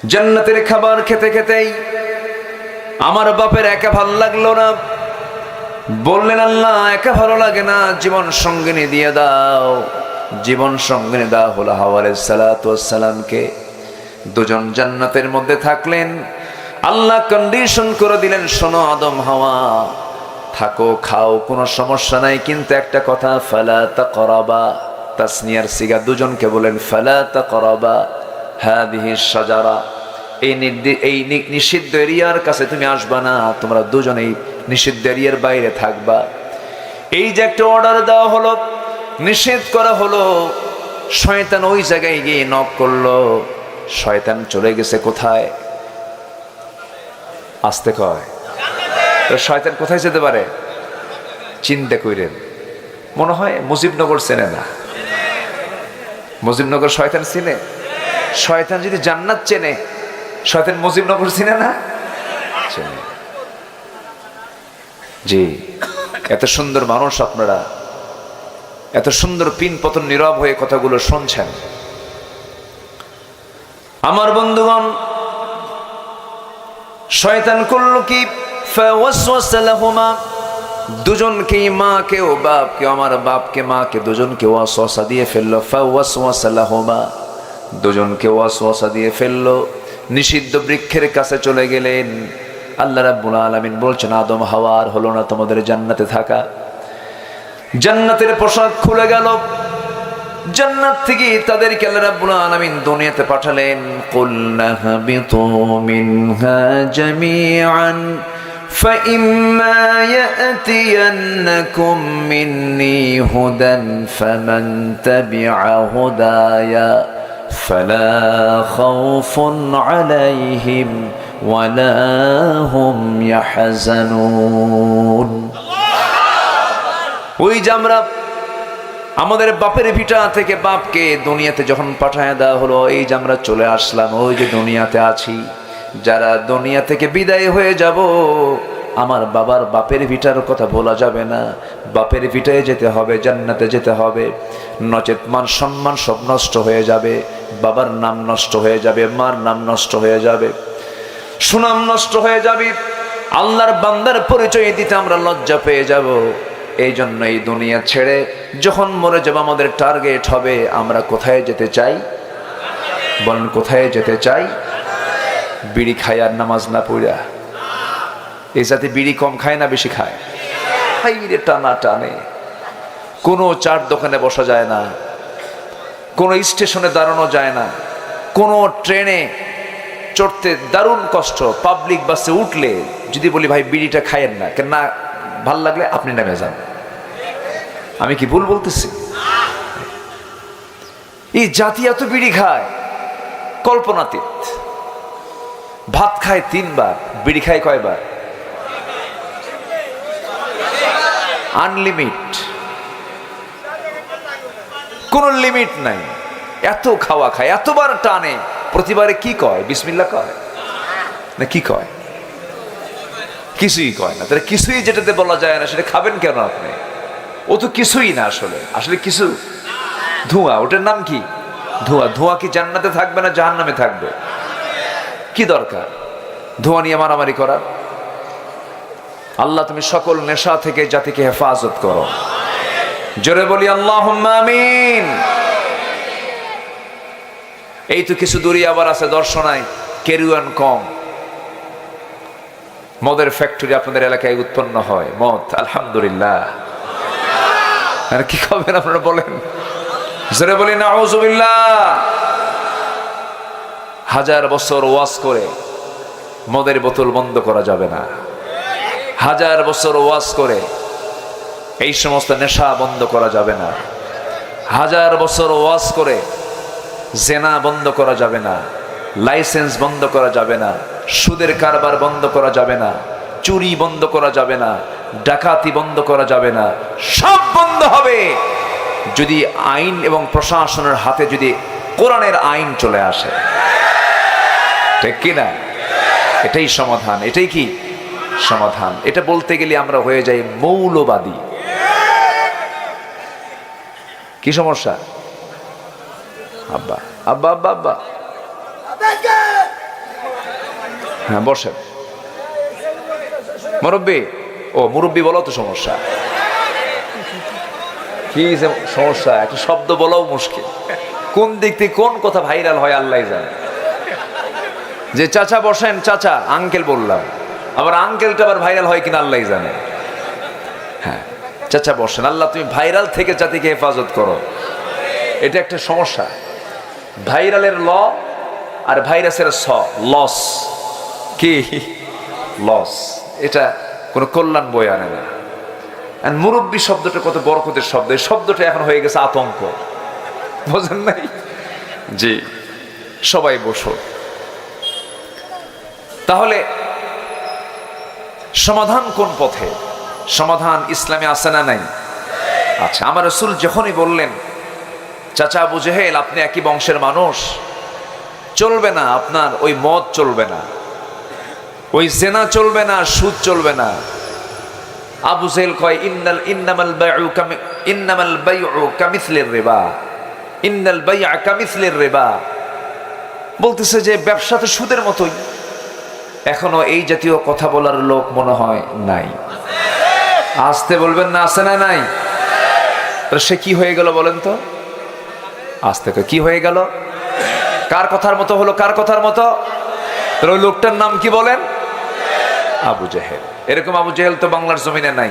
জান্নাতের খাবার খেতে খেতেই আমার বাপের একা ভালো লাগলো না। বললেন, আল্লাহ একা ভালো লাগে না, জীবন সঙ্গিনী দিয়ে দাও। জীবন সঙ্গিনী দেওয়া হলো হাওয়া আলাইহিস সালাতু ওয়াস সালামকে। দুজন জান্নাতের মধ্যে থাকলেন। আল্লাহ কন্ডিশন করে দিলেন, শোনো আদম হাওয়া, থাকো খাও কোনো সমস্যা নাই, কিন্তু একটা কথা, ফালা তাকরাবা, তাসনিয়ার সিগা, দুজনকে বলেন ফালা তাকরাবা হাদিহি শাজারা, এই নিষিদ্ধ এরিয়ার কাছে তুমি আসবা না, তোমরা দুজনেই নিষিদ্ধ এরিয়ার বাইরে থাকবা। এই যে একটা অর্ডার দেওয়া হলো, নিষেধ করা হলো, শয়তান ওই জায়গায় গিয়ে নক করলো। শয়তান চলে গেছে কোথায়? আসতে কয়। শয়তান কোথায় যেতে পারে? চিন্তা কইরেন, মনে হয় মুজিবনগর চেনে না। মুজিবনগর শয়তান চিনে? শয়তান যদি জান্নাত চেনে, শয়তান মুজিবনগর চিনে না? চেনে। জি, এত সুন্দর মানুষ আপনারা, এত সুন্দর পিন পতন নীরব হয়ে কথাগুলো শুনছেন। আমার বন্ধুগণ, শয়তান করলো কি? ফাওয়াসওয়াসা লাহুমা, দুজনকেই, মাকে ও বাপকে, আমার বাপকে মাকে দুজনকে ওয়াসওয়াসা দিয়ে ফেললো। ফাওয়াসওয়াসা লাহুমা, দুজনকে ওয়াসওয়াসা দিয়ে ফেললো, নিষিদ্ধ বৃক্ষের কাছে চলে গেলেন। আল্লাহ রাব্বুল আলামিন বলছেন, আদম হাওয়া আর হলো না তোমাদের জান্নাতে থাকা। জান্নাতের পোশাক খুলে গেল। জান্নাত থেকে তাদেরকে আল্লাহ রাব্বুল আলামিন দুনিয়াতে পাঠালেন। কুলনা হাবিতু মিনহা জামিআন ফাইম্মা ইয়াতিয়ান্নাকুম মিন্নী হুদান ফামান তাবিআ হুদায়া ফালা খাউফুন আলাইহিম ওয়ালা হুম ইয়াহজানুন। ওই যে আমরা আমাদের বাপের ভিটা থেকে বাপকে দুনিয়াতে যখন পাঠায় দেওয়া হলো, এই যে আমরা চলে আসলাম, ওই যে দুনিয়াতে আছি, যারা দুনিয়া থেকে বিদায় হয়ে যাব, আমার বাবার বাপের ভিটার কথা বলা যাবে না। বাপের ভিটায় যেতে হবে, জান্নাতে যেতে হবে, নচেত মান সম্মান সব নষ্ট হয়ে যাবে। বাবার নাম নষ্ট হয়ে যাবে, মার নাম নষ্ট হয়ে যাবে, সুনাম নষ্ট হয়ে যাবে, আল্লাহর বান্দার পরিচয় দিতে আমরা লজ্জা পেয়ে যাব। এই জন্য এই দুনিয়া ছেড়ে যখন মরে যাব, আমাদের টার্গেট হবে আমরা কোথায় যেতে চাই? বলেন কোথায় যেতে চাই? বিড়ি খায় আর নামাজ না পড়া। এই জাতি বিড়ি কম খায় না বেশি খায়? হাইরে টানা টানে। কোনো চার দোকানে বসা যায় না, কোনো স্টেশনে দাঁড়ানো যায় না, কোনো ট্রেনে চড়তে দারুণ কষ্ট। পাবলিক বাসে উঠলে যদি বলি ভাই বিড়িটা খায়েন না, কেন না, ভাল লাগলে আপনি নেমে যান। আমি কি ভুল বলতেছি? এই জাতি এত বিড়ি খায় কল্পনাতীত। ভাত খায় 3 বার, বিড়ি খায় কয়বার? আনলিমিট, কোন লিমিট নাই। এত খাওয়া খায়, এতবার টানে, প্রতিবারে কি কয়? বিসমিল্লাহ কয় না কি কয়? কিছুই কয় না। তাহলে কিছুই যেটাতে বলা যায় না সেটা খাবেন কেন আপনি? ও তো কিছুই না, আসলে আসলে কিছু ধোঁয়া। ওটার নাম কি? ধোঁয়া। ধোঁয়া কি জান্নাতে থাকবে না জাহান্নামে থাকবে? কি দরকার ধোঁয়া নিয়ে মারামারি করার? আল্লাহ তুমি সকল নেশা থেকে জাতিকে হেফাজত করো। জোরে বলি আল্লাহুম্মা আমিন। এই তো কিছু দূরে আবার আছে দর্শনায় কেরুয়ান কম, মদের ফ্যাক্টরি আপনাদের এলাকায় উৎপন্ন হয় মদ। আলহামদুলিল্লাহ। আর কি খাবেন আপনারা বলেন? জোরে বলি নাউযুবিল্লাহ। 1000 বছর ওয়াজ করে মদের বোতল বন্ধ করা যাবে না। 1000 বছর ওয়াজ করে এই সমস্ত নেশা বন্ধ করা যাবে না। 1000 বছর ওয়াজ করে জেনা বন্ধ করা যাবে না, লাইসেন্স বন্ধ করা যাবে না, সুদের কারবার বন্ধ করা যাবে না, চুরি বন্ধ করা যাবে না, ডাকাতি বন্ধ করা যাবে না। সব বন্ধ হবে যদি আইন এবং প্রশাসনের হাতে যদি কোরআনের আইন চলে আসে। ঠিক কিনা? এটাই সমাধান। এটাই কি সমাধান? এটা বলতে গেলে আমরা হয়ে যাই মৌলবাদী। কি সমস্যা? আব্বা আব্বা আব্বা আব্বা হ্যাঁ বসেন মুরব্বী। ও মুরব্বী বলো তো সমস্যা কি সমস্যা, একটা শব্দ বলাও মুশকিল, কোন দিক থেকে কোন কথা ভাইরাল হয় আল্লাহ জানে। যে চাচা বসেন, চাচা আঙ্কেল বললাম, আবার আঙ্কেলটা আবার ভাইরাল হয় কিনা আল্লাহ জানে। হ্যাঁ চাচা বসেন, আল্লাহ তুমি ভাইরাল থেকে জাতিকে হেফাজত করো। এটা একটা সমস্যা, ভাইরালের ল আর ভাইরাসের লস, কি লস, এটা কোনো কল্যাণ বয়ে আনে না। মুরব্বী শব্দটা কত বরকতের শব্দ, এই শব্দটা এখন হয়ে গেছে আতঙ্ক, বোঝেন নাই? জি সবাই বসো। তাহলে সমাধান কোন পথে? সমাধান ইসলামে আছে না নাই? আচ্ছা, আমার রাসূল যখনই বললেন চাচা আবু জেহেল আপনি একই বংশের মানুষ, চলবে না আপনার ওই মদ চলবে না, ওই জেনা চলবে না, সুদ চলবে না। আবু জেহেল কয় ইন্নামাল বাইউ কামিসলির রিবা, ইন্নাল বাই'a কামিসলির রিবা, বলতেছে যে ব্যবসা তো সুদের মতোই। এখনো এই জাতীয় কথা বলার লোক মনে হয় নাই। আসতে বলবেন না, আছে না নাই? সে কি হয়ে গেল বলেন তো? আসতে কি হয়ে গেল? কার কথার মতো হলো? কার কথার মতো? ওই লোকটার নাম কি বলেন? আবু জেহেল। এরকম আবু জেহেল তো বাংলার জমিনে নাই,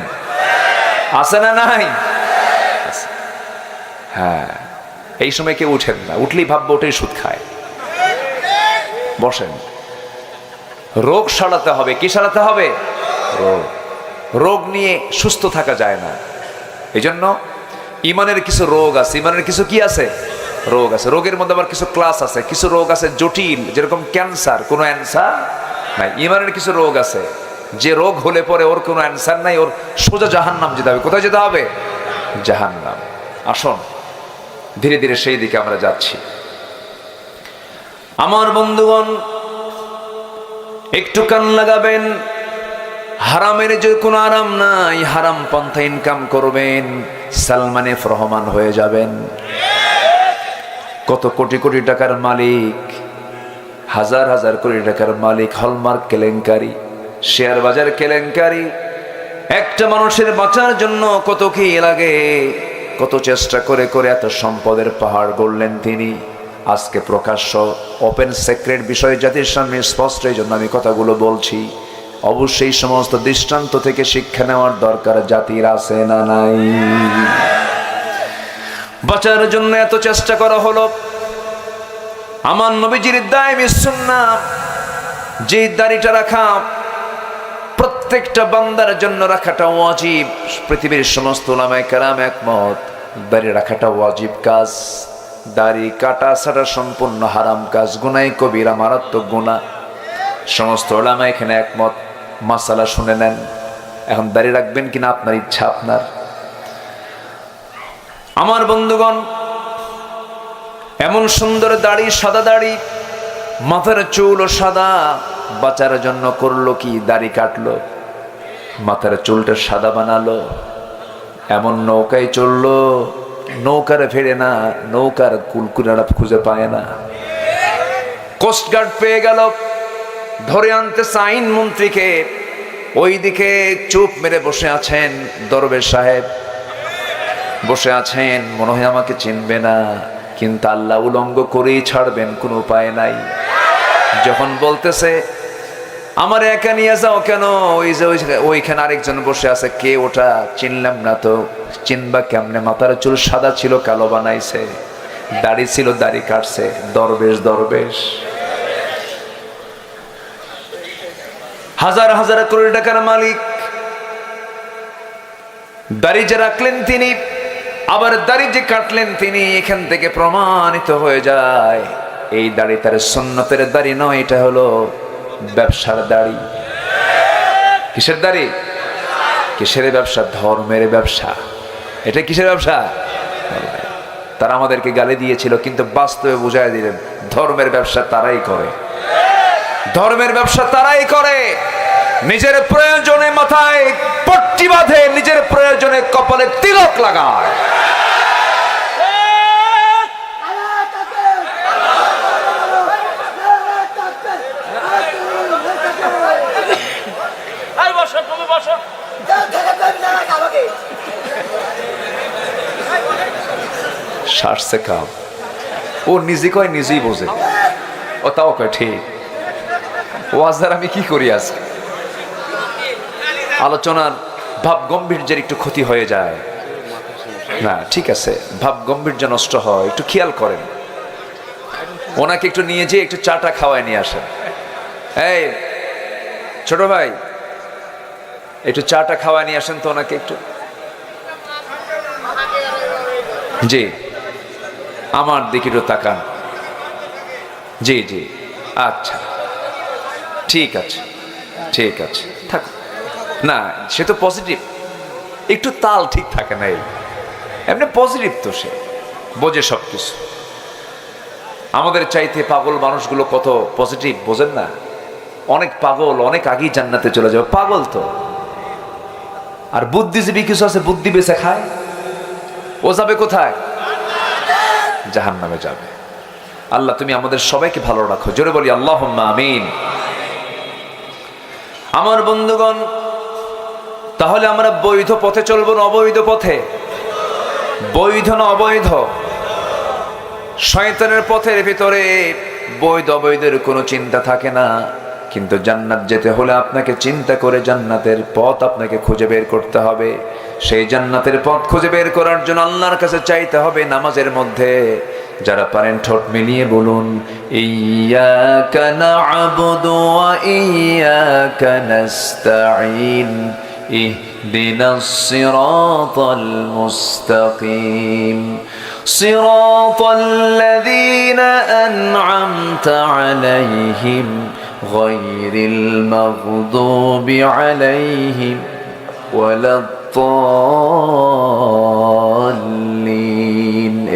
আছে না নাই? হ্যাঁ, এই সময় কেউ উঠেন না, উঠলেই ভাববো ওটাই সুদ খায়। বসেন, রোগ সারাতে হবে। কি সারাতে হবে? রোগ। রোগ নিয়ে সুস্থ থাকা যায় না। এই জন্য ইমানের কিছু রোগ আছে, ইমানের কিছু কি আছে? রোগ আছে। রোগের মধ্যে আবার কিছু ক্লাস আছে, কিছু রোগ আছে জটিল, যেরকম ক্যান্সার, কোনো অ্যান্সার নাই। ইমানের কিছু রোগ আছে যে রোগ হলে পরে ওর কোনো অ্যান্সার নাই, ওর সোজা জাহান্নাম যেতে হবে। কোথায় যেতে হবে? জাহান্নাম। আসুন ধীরে ধীরে সেই দিকে আমরা যাচ্ছি। আমার বন্ধুগণ একটু কান লাগাবেন, হারামের যে কোনো আরাম নাই, হারাম পন্থা ইনকাম করবেন, সালমান এফ রহমান হয়ে যাবেন। কত কোটি কোটি টাকার মালিক, হাজার হাজার কোটি টাকার মালিক, হলমার্ক কেলেঙ্কারি, শেয়ার বাজার কেলেঙ্কারি। একটা মানুষের বাঁচার জন্য কত কি লাগে, কত চেষ্টা করে করে এত সম্পদের পাহাড় গড়লেন তিনি। আজকে প্রকাশ্য ওপেন সিক্রেট বিষয় জাতির সামনে স্পষ্ট, এই জন্য আমি কথাগুলো বলছি। অবশ্যই সমস্ত দৃষ্টান্ত থেকে শিক্ষা নেওয়ার দরকার জাতির, আছে না নাই? বাঁচার জন্য এত চেষ্টা করা হলো। আমার নবীজির দায়মি সুন্নাহ, যে দাড়িটা রাখা প্রত্যেকটা বান্দার জন্য রাখাটা ওয়াজিব। পৃথিবীর সমস্ত উলামায়ে কেরাম একমত, দাড়ি রাখাটা ওয়াজিব কাজ। দাড়ি কাটা ছাড়া সম্পূর্ণ হারাম কাজ, গুনাহ কবিরা, মারাত্মক গুনাহ। সমস্ত উলামা এখানে একমত। মাসালা শুনে নেন। এখন দাড়ি রাখবেন কিনা আপনার ইচ্ছা, আপনার। আমার বন্ধুগণ, এমন সুন্দর দাড়ি, সাদা দাড়ি, মাথার চুলও সাদা। বাঁচার জন্য করলো কি? দাড়ি কাটলো, মাথার চুলটা সাদা বানালো। এমন নৌকায় চললো, নৌকার ফেরে না, নৌকার কুলকুলারা খুঁজে পায় না। কোস্টগার্ড পেয়ে গেল, ধরে আনতে আইন মন্ত্রীকে। ওইদিকে চুপ মেরে বসে আছেন দরবেশ সাহেব, বসে আছেন, মনে হয় আমাকে চিনবে না, কিন্তু আল্লাহ উলঙ্গ করেই ছাড়বেন, কোনো উপায় নাই। যখন বলতেছে আমার একা নিয়ে যাও কেন, ওই যে ওইখানে আরেকজন বসে আছে, কে ওটা? চিনলাম না তো। চিনবা কেমনে? মাথার চুল সাদা ছিল, কালো বানাইছে। দাড়ি ছিল, দাড়ি কাটছে। দরবেশ, দরবেশ। হাজার হাজার কোটি টাকার মালিক, দাড়ি যে রাখলেন তিনি, আবার দাড়ি যে কাটলেন তিনি, এখান থেকে প্রমাণিত হয়ে যায় এই দাড়ি তার সুন্নতের দাড়ি নয়, এটা হলো ব্যবসার দাড়ি। কিসের দাড়ি? কিসের ব্যবসা? ধর্মের ব্যবসা। এটা কিসের ব্যবসা? তারা আমাদেরকে গালি দিয়েছিল, কিন্তু বাস্তবে বুঝাই দিলেন ধর্মের ব্যবসা তারাই করে। ধর্মের ব্যবসা তারাই করে। নিজের প্রয়োজনে মাথায় পট্টি বাঁধে, নিজের প্রয়োজনে কপালে তিলক লাগায়। সারছে কাম। ও নিজে কয় নিজেই বোঝে, ও তাও কয় ঠিক। ওয়াজদার আমি কি করি আজকে? আলোচনার ভাব গম্ভীর্যের একটু ক্ষতি হয়ে যায় না, ঠিক আছে, ভাব গম্ভীর্য নষ্ট হয়, একটু খেয়াল করেন। ওনাকে একটু নিয়ে যেয়ে একটু চাটা খাওয়ায় নিয়ে আসেন। এই ছোট ভাই, একটু চাটা খাওয়ায় নিয়ে আসেন তো ওনাকে একটু। জি, আমার দিকে একটু তাকান। জি জি, আচ্ছা ঠিক আছে, ঠিক আছে, থাক না, সে তো পজিটিভ, একটু তাল ঠিক থাকে না, এমনি পজিটিভ তো, সে বোঝে সব কিছু। আমাদের চাইতে পাগল মানুষগুলো কত পজিটিভ, বোঝেন না? অনেক পাগল অনেক আগেই জান্নাতে চলে যাবে, পাগল তো। আর বুদ্ধিজীবী কিছু আছে, বুদ্ধি বেঁচে খায়, ও যাবে কোথায়? জাহান্নামে যাবে। আল্লাহ তুমি আমাদের সবাইকে ভালো রাখো, জোরে বলি আল্লাহুম্মা আমিন। আমার বন্ধুগণ, তাহলে আমরা বৈধ পথে চলবো না অবৈধ পথে? বৈধ না অবৈধ? শয়তানের পথের ভিতরে বৈধ অবৈধের কোনো চিন্তা থাকে না, কিন্তু জান্নাত যেতে হলে আপনাকে চিন্তা করে জান্নাতের পথ আপনাকে খুঁজে বের করতে হবে। সেই জান্নাতের পথ খুঁজে বের করার জন্য আল্লাহর কাছে চাইতে হবে নামাজের মধ্যে। যারা পারেন ঠোঁট মিলিয়ে বলুন, ইয়্যাকা না'বুদু ওয়া ইয়্যাকা নাস্তাঈন ইহদিনাস সিরাতাল মুস্তাকিম সিরাতাল লাযীনা আন'আমতা আলাইহিম গায়রিল মাগদুবি আলাইহিম ওয়ালাদ-দাল্লিন।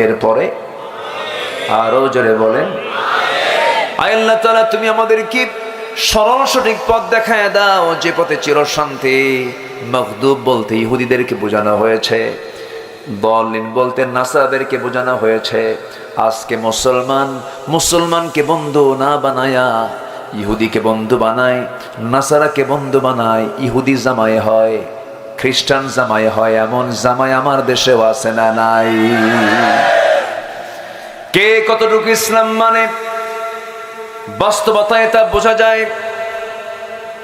এরপরে আরো জোরে বলেন, আয় আল্লাহ তাআলা তুমি আমাদেরকে সরল সঠিক পথ দেখায় দাও, যে পথে চিরশান্তি। মাগদুব বলতে ইহুদিদেরকে বোঝানো হয়েছে, দাল্লিন বলতে নাসারাদেরকে বোঝানো হয়েছে। আজকে মুসলমানকে বন্ধু না বানায়া ইহুদিকে বন্ধু বানায়, নাসারাকে বন্ধু বানায়, ইহুদি জামাই হয়, খ্রিস্টান জামাই হয়। এমন জামাই আমার দেশেও আছে না নাই? কে কতটুকু ইসলাম মানে বাস্তবতায় তা বোঝা যায়।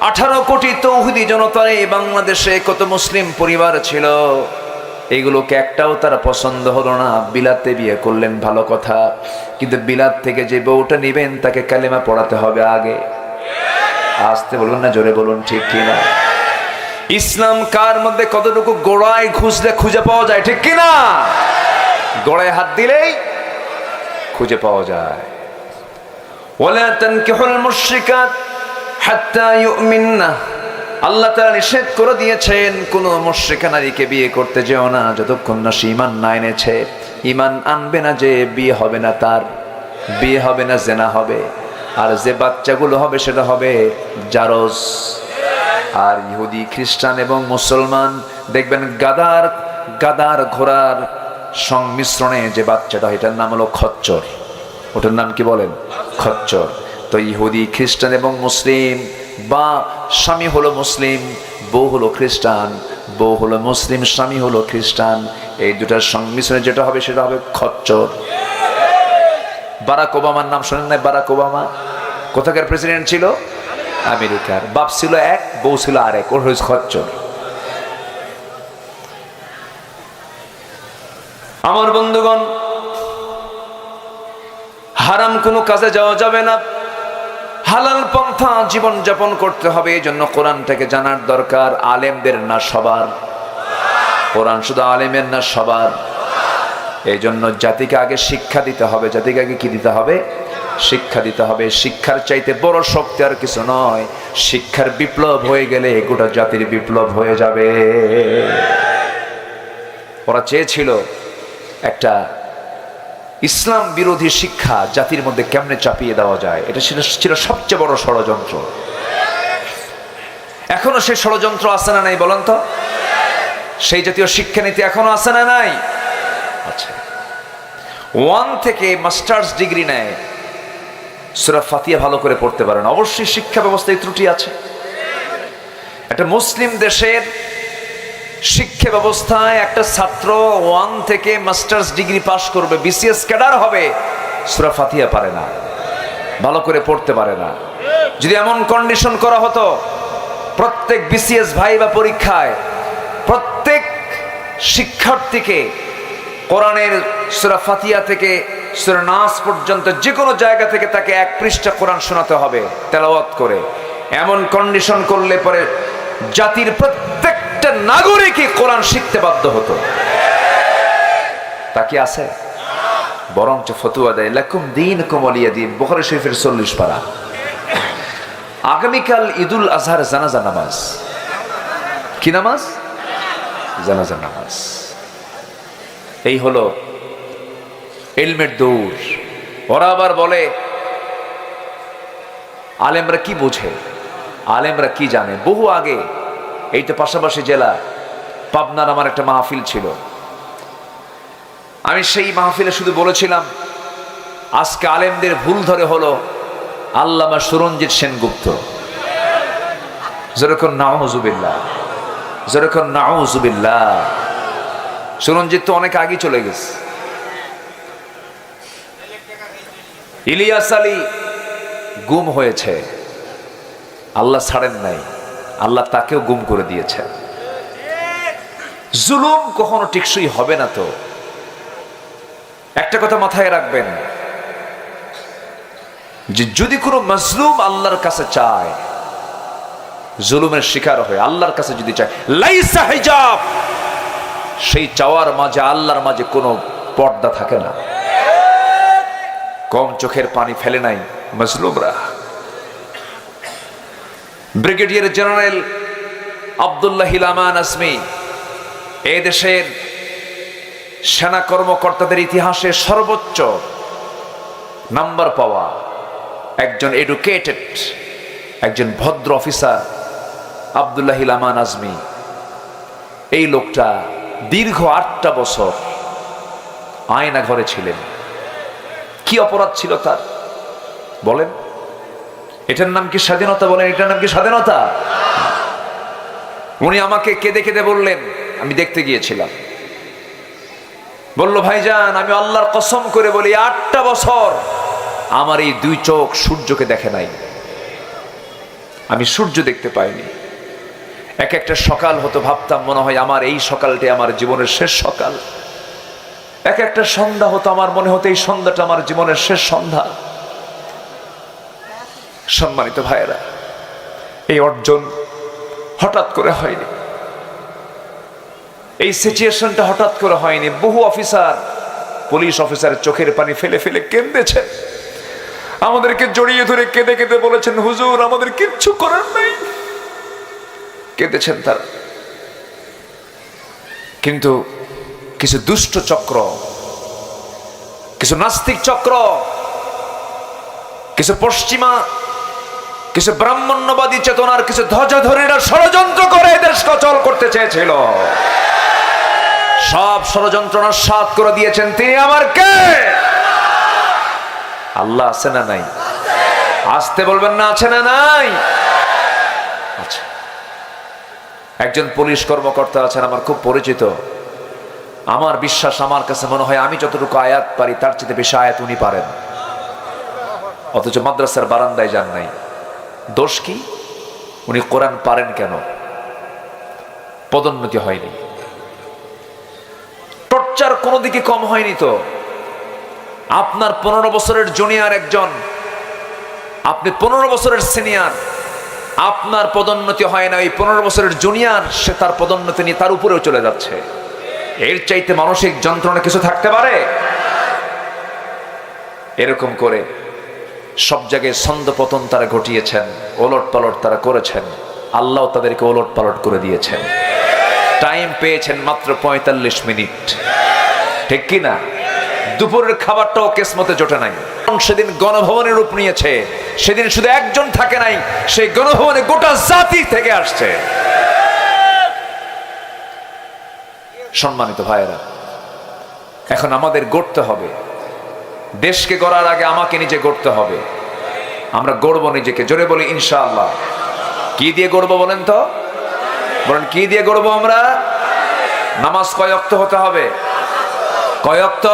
18 কোটি তৌহিদি জনতার এই বাংলাদেশে কত মুসলিম পরিবার ছিল, এগুলোকে একটাও তারা পছন্দ হলো না। বিলাতে বিয়ে করলেন, ভালো কথা, কিন্তু বিলাত থেকে যে বউটা নিবেন তাকে কালেমা পড়াতে হবে আগে। আসতে বলুন না, জোরে বলুন, ঠিক কিনা? ইসলাম কার মধ্যে কতটুকু গোড়ায় খুঁজলে খুঁজে পাওয়া যায়, ঠিক কিনা? গোড়ায় হাত দিলেই খুঁজে পাওয়া যায়। ওয়ালা তানকিহুল মুশরিকাত হাত্তা ইউমিননা, আল্লাহ তাআলা নিষেধ করে দিয়েছেন কোন মুশরিকা নারীকে বিয়ে করতে যেও না যতক্ষণ না সে ঈমান না এনেছে। ঈমান আনবে না যে বিয়ে হবে না, তার বিয়ে হবে না, জেনা হবে, আর যে বাচ্চাগুলো হবে সেটা হবে জারজ। আর ইহুদি, খ্রিস্টান এবং মুসলমান দেখবেন গাদার ঘোড়ার সংমিশ্রণে যে বাচ্চাটা, এটার নাম হলো খচ্চর। ওটার নাম কি বলেন? খচ্চর। তো ইহুদি, খ্রিস্টান এবং মুসলিম, বা স্বামী হলো মুসলিম, বউ হলো খ্রিস্টান, বউ হলো মুসলিম, স্বামী হলো খ্রিস্টান, এই দুটার সংমিশ্রণে যেটা হবে সেটা হবে খচ্চর। বারাক ওবামার নাম শোনেন না? বারাক ওবামা কোথাকার প্রেসিডেন্ট ছিল? আমেরিকার। বাপ ছিল এক, বউ ছিল আরেক, ওর হয়েছে খচ্চর। আমার বন্ধুগণ, হারাম কোনো কাজে যাওয়া যাবে না, হালাল পন্থা জীবন যাপন করতে হবে। এই জন্য কোরআনটাকে জানার দরকার, আলেমদের না সবার। কোরআন শুধু আলেমের না, সবার। এই জন্য জাতিকে আগে শিক্ষা দিতে হবে। জাতিকে আগে কি দিতে হবে? শিক্ষা দিতে হবে। শিক্ষার চাইতে বড় শক্তি আর কিছু নয়। শিক্ষার বিপ্লব হয়ে গেলে গোটা জাতির বিপ্লব হয়ে যাবে। ওরা চেয়েছিল একটা ইসলাম বিরোধী শিক্ষা জাতির মধ্যে কেমনে চাপিয়ে দেওয়া যায়, এটা ছিল সবচেয়ে বড় ষড়যন্ত্র। এখনো সেই ষড়যন্ত্র আছে না নাই বলেন তো? সেই জাতীয় শিক্ষানীতি এখনো আছে না নাই? আচ্ছা, 1 থেকে মাস্টার্স ডিগ্রি নেয়, সূরা ফাতিহা ভালো করে পড়তে পারেন। অবশ্যই শিক্ষা ব্যবস্থায় ত্রুটি আছে। একটা মুসলিম দেশের শিক্ষা ব্যবস্থায় একটা ছাত্র 1 থেকে মাস্টার্স ডিগ্রি পাশ করবে, বিসিএস ক্যাডার হবে, সূরা ফাতিহা পারে না, ভালো করে পড়তে পারে না। যদি এমন কন্ডিশন করা হতো, প্রত্যেক বিসিএস ভাইবা পরীক্ষায় প্রত্যেক শিক্ষার্থীকে কোরআনের সূরা ফাতিহা থেকে সূরা নাস পর্যন্ত যে কোনো জায়গা থেকে তাকে 1 পৃষ্ঠা কোরআন শোনাতে হবে তেলাওয়াত করে, এমন কন্ডিশন করলে পরে জাতির প্রত্যেকটা নাগরিকই কোরআন শিখতে বাধ্য হতো। তা কি আছে? বরঞ্চ ফতুয়া দেয় লাকুম দীনুকুম ওয়ালিয়া দীন, বুখারী শরীফের 40 পারা। আগামীকাল ঈদুল আজহার জানাজা নামাজ। কি নামাজ? জানাজা নামাজ। এই হলো ইলমের দৌড়। ওরা আবার বলে আলেমরা কি বোঝে, আলেমরা কি জানে। বহু আগে, এই তো পাশাপাশি জেলা পাবনার আমার একটা মাহফিল ছিল, আমি সেই মাহফিলে শুধু বলেছিলাম আজকে আলেমদের ভুল ধরে হলো আল্লামা সুরঞ্জিত সেনগুপ্ত। যেরকম নাউজুবিল্লাহ, যেরকম নাউজুবিল্লাহ। সুরঞ্জিত তো অনেক আগে চলে গেছে। ইলিয়াস আলী গুম হয়েছে, আল্লাহ ছাড়েন নাই, আল্লাহ তাকেও গুম করে দিয়েছে। জুলুম কখনো টেকসই হবে না। তো একটা কথা মাথায় রাখবেন যে যদি কোনো মাজলুম আল্লাহর কাছে চায়, জুলুমের শিকার হয়ে আল্লাহর কাছে যদি চায়, লাইসা হিজাব, সেই চাওয়ার মাঝে আল্লাহর মাঝে কোনো পর্দা থাকে না। কম চোখের পানি ফেলে নাই মাজলুমরা। ব্রিগেডিয়ার জেনারেল আব্দুল্লাহ আমান আজমি এই দেশের সেনা কর্মকর্তাদের ইতিহাসে সর্বোচ্চ নাম্বার পাওয়া একজন এডুকেটেড, একজন ভদ্র অফিসার আব্দুল্লাহ আমান আজমি। এই লোকটা দীর্ঘ 8টা বছর আয়না ঘরে ছিলেন। কি অপরাধ ছিল তার বলেন? এটার নাম কি স্বাধীনতা? বলেন, এটার নাম কি স্বাধীনতা? উনি আমাকে কেঁদে কেঁদে বললেন, আমি দেখতে গিয়েছিলাম, বলল ভাইজান আমি আল্লাহর কসম করে বলি 8টা বছর আমার এই 2 চোখ সূর্যকে দেখে নাই, আমি সূর্য দেখতে পাইনি। এক একটা সকাল হতো ভাবতাম মনে হয় আমার এই সকালটি আমার জীবনের শেষ সকাল। এক একটা সন্ধ্যা হতো আমার মনে হতো এই সন্ধ্যাটা আমার জীবনের শেষ সন্ধ্যা। সম্মানিত ভাইয়েরা, এই অর্জন হঠাৎ করে হয়নি, এই সিচুয়েশনটা হঠাৎ করে হয়নি। বহু অফিসার, পুলিশ অফিসারের চোখের পানি ফেলে ফেলে কেঁদেছেন, আমাদেরকে জড়িয়ে ধরে কেঁদে কেঁদে বলেছেন হুজুর আমাদের কিচ্ছু করার নাই, কেঁদেছেন তারা। কিন্তু কিছু দুষ্ট চক্র, কিছু নাস্তিক চক্র, কিছু পশ্চিমা, কিছু ব্রাহ্মণ্যবাদী চেতনার কিছু ধ্বজাধারীরা ষড়যন্ত্র করে দেশকে অচল করতে চেয়েছিল। সব ষড়যন্ত্রণার সাথ করে দিয়েছেন তিনি আমার কে? আল্লাহ আছে না নাই? আসতে বলবেন না, আছে না নাই? আচ্ছা, একজন পুলিশ কর্মকর্তা আছেন আমার খুব পরিচিত। আমার বিশ্বাস, আমার কাছে মনে হয় আমি যতটুকু আয়াত পারি তার চেয়ে বেশি আয়াত উনি পারেন, অথচ মাদ্রাসার বারান্দায় যান নাই। দোষ কি? উনি কোরআন পারেন কেন? পদোন্নতি হয়নি, টর্চার কোনো দিকে কম হয়নি। তো আপনার 15 বছরের জুনিয়র একজন, আপনি 15 বছরের সিনিয়র, আপনার পদোন্নতি হয় না, ওই 15 বছরের জুনিয়র সে তার পদোন্নতি নিয়ে তার উপরেও চলে যাচ্ছে। এর চাইতে মানসিক যন্ত্রণা কিছু থাকতে পারে? এরকম করে সব জায়গায় ছন্দপতন তারা ঘটিয়েছেন, ওলট পালট তারা করেছেন, আল্লাহ তাদেরকে ওলট পালট করে দিয়েছেন। টাইম পেয়েছেন মাত্র 45 মিনিট, ঠিক কি না? দুপুরের খাবারটাও কিসমতে জোটে নাই। সেদিন গণভবনের রূপ নিয়েছে, সেদিন শুধু একজন থাকে নাই, সেই গণভবনে গোটা জাতি থেকে আসছে। সম্মানিত ভাইয়েরা, এখন আমাদের গড়তে হবে, দেশকে গড়ার আগে আমাকে নিজে গড়তে হবে। আমরা গড়বো নিজেকে, জোরে বলি ইনশাআল্লাহ। কি দিয়ে গড়বো বলেন তো? বলেন কি দিয়ে গড়বো আমরা? নামাজ কয় ওয়াক্ত হতে হবে? কয় ওয়াক্ত?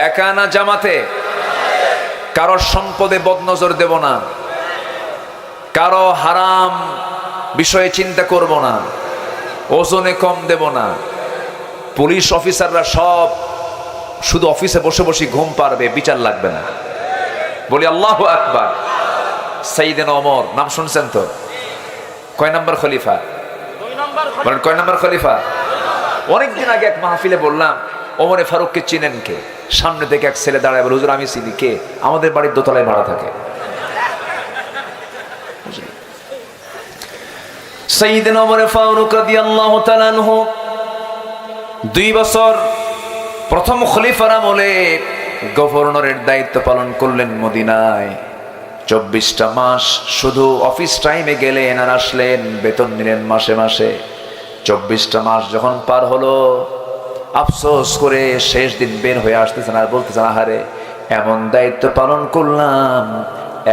একা না জামাতে? কারো সম্পদে বদনজর দেব না, কারো হারাম বিষয়ে চিন্তা করব না, ওজনে কম দেব না। পুলিশ অফিসাররা সব শুধু অফিসে বসে বসে ঘুম পারবে, বিচার লাগবে না। বলি আল্লাহু আকবার। সাইয়েদনা ওমর নাম শুনছেন তো? কয় নাম্বার খলিফা? বলেন কয় নাম্বার খলিফা? অনেকদিন আগে এক মাহফিলে বললাম, ওমরে ফারুককে চিনেন কে? সামনে থেকে এক ছেলে দাঁড়ায় বলে, হুজুর আমি চিনি। কে? আমাদের বাড়ির দোতলায় ভাড়া থাকে। সাইয়েদনা ওমর ফারুক রাদিয়াল্লাহু তাআলা আনহু 2 বছর প্রথম খলিফার আমলে গভর্নরের দায়িত্ব পালন করলেন মদিনায়। 24টা মাস শুধু অফিস টাইমে গেলেন আর আসলেন, বেতন নিলেন মাসে মাসে। 24টা মাস যখন পার হলো, আফসোস করে শেষ দিন বের হয়ে আসতেছেন আর বলতেছেন, আহারে এমন দায়িত্ব পালন করলাম,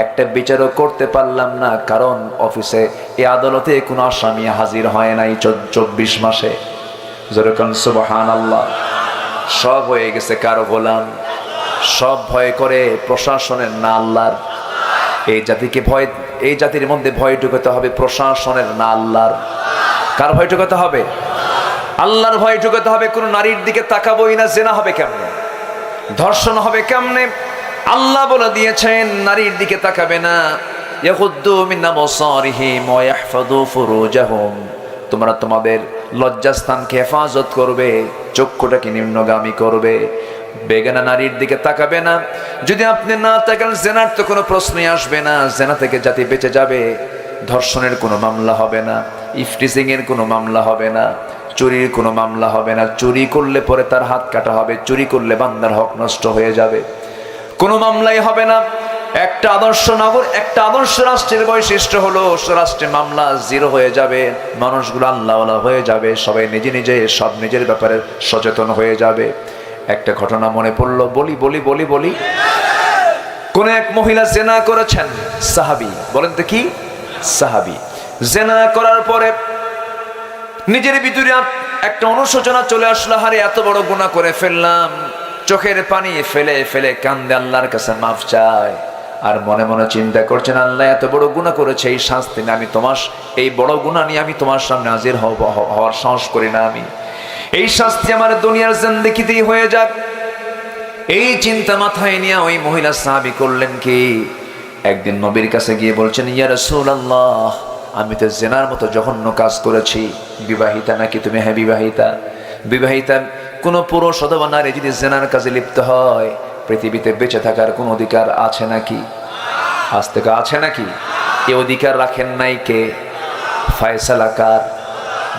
একটা বিচারও করতে পারলাম না, কারণ অফিসে এই আদালতে কোনো আসামি হাজির হয় নাই 24 মাসে। যেরকম সুবহানাল্লাহ। সব হয়ে গেছে কারো গোলাম, সব ভয় করে প্রশাসনের না আল্লাহর। এই জাতির মধ্যে ভয় ঢুকাতে হবে প্রশাসনের না আল্লাহর। কার ভয় ঢুকাতে হবে? আল্লাহর ভয় ঢুকাতে হবে। কোন নারীর দিকে তাকাবোই না, জেনা হবে কেমনে, ধর্ষণ হবে কেমনে? আল্লাহ বলে দিয়েছেন নারীর দিকে তাকাবে না। ইয়াগুদ্দু মিন আবসারিহিম ওয়া ইয়াহফাযু ফুরুজাহুম। তোমরা তোমাদের লজ্জাস্থানকে হেফাজত করবে, চক্ষুটাকে নিম্নগামী করবে, বেগানা নারীর দিকে তাকাবে না। যদি আপনি না তাকান, জেনার তো কোনো প্রশ্নই আসবে না, জেনা থেকে জাতি বেঁচে যাবে। ধর্ষণের কোনো মামলা হবে না, ইফটিজিং এর কোনো মামলা হবে না, চুরির কোনো মামলা হবে না। চুরি করলে পরে তার হাত কাটা হবে, চুরি করলে বান্দার হক নষ্ট হয়ে যাবে, কোনো মামলাই হবে না। একটা আদর্শ রাষ্ট্রের বৈশিষ্ট্য হলো, রাষ্ট্রের মামলা 0 হয়ে যাবে, মানুষগুলো আল্লাহওয়ালা হয়ে যাবে, সবাই নিজে নিজে সব নিজের ব্যাপারে সচেতন হয়ে যাবে। একটা ঘটনা মনে পড়লো, বলি। কোন এক মহিলা জেনা করেছেন, সাহাবী। বলেন তো কি? সাহাবী। জেনা করার পরে নিজের ভিতরে একটা অনুশোচনা চলে আসলো, হারে এত বড় গুনাহ করে ফেললাম। চোখের পানি ফেলে ফেলে কান্দে আল্লাহর কাছে মাফ চায়, আর মনে মনে চিন্তা করছেন, আল্লাহ এত বড় গুনাহ করেছে, এই শাস্তি না আমি তোমার, এই বড় গুনাহ নিয়ে আমি তোমার সামনে হাজির হওয়ার সাহস করি না। আমি এই শাস্তি আমার দুনিয়ার জিন্দেগিতেই হয়ে যাক। এই চিন্তা মাথায় নিয়ে ওই মহিলা সাহাবী করলেন কি, একদিন নবীর কাছে গিয়ে বলছেন, ইয়া রাসূলুল্লাহ, আমি তো জেনার মতো জঘন্য কাজ করেছি। বিবাহিতা নাকি তুমি? হ্যাঁ বিবাহিতা। বিবাহিতা কোন পুরুষ অথবা নারী যদি জেনার কাজে লিপ্ত হয়, পৃথিবীতে বেঁচে থাকার কোন অধিকার আছে নাকি? আজ থেকে আছে নাকি? এ অধিকার রাখেন নাই কে? ফয়সালা কার?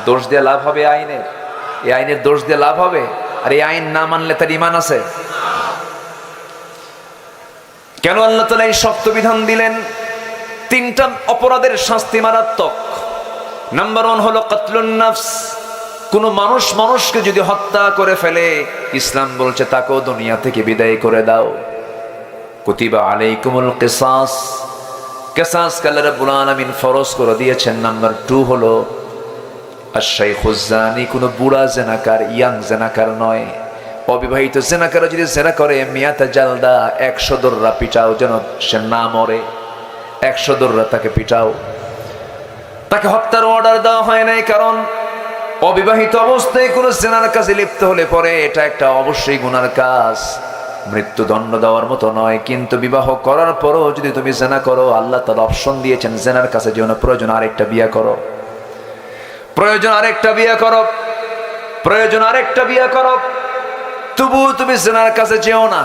দোষ দিয়ে লাভ হবে আইনের? এই আইনের দোষ দিয়ে লাভ হবে? আর এই আইন না মানলে তার ঈমান আছে? কেন আল্লাহ তাআলা এই শক্ত বিধান দিলেন? 3টা অপরাধের শাস্তি মারাত্মক। নাম্বার 1 হলো কতলুন নফস। কোন মানুষকে যদি হত্যা করে ফেলে, ইসলাম বলছে তাকেও দুনিয়া থেকে বিদায় করে দাও। কুতিবা আলাইকুমুল কিসাস। কিসাস আল্লাহ রাব্বুল আলামিন ফরজ করে দিয়েছেন। নাম্বার 2 হলো আশ-শাইখুজ জানি। কোন বুড়া জেনাকার, ইয়াং জেনাকার নয়, অবিবাহিত জেনাকার যদি জেনা করে, মিয়াতা জালদা, 100 দররা পিটাও, যেন সে না মরে। 100 দররা তাকে পিটাও। তাকে হত্যার অর্ডার দেওয়া হয় নাই, কারণ অবিবাহিত অবস্থায় কোন জেনার কাজে লিপ্ত হলে পরে এটা একটা অবশ্যই গুনার কাজ, মৃত্যুদণ্ড দেওয়ার মতো নয়। কিন্তু বিবাহ করার পরও যদি তুমি জেনা করো, আল্লাহ তাআলা অপশন দিয়েছেন, জেনার কাছে যেও না, প্রয়োজন আরেকটা বিয়ে করো, প্রয়োজন আরেকটা বিয়ে করো, তবু তুমি জেনার কাছে যেও না।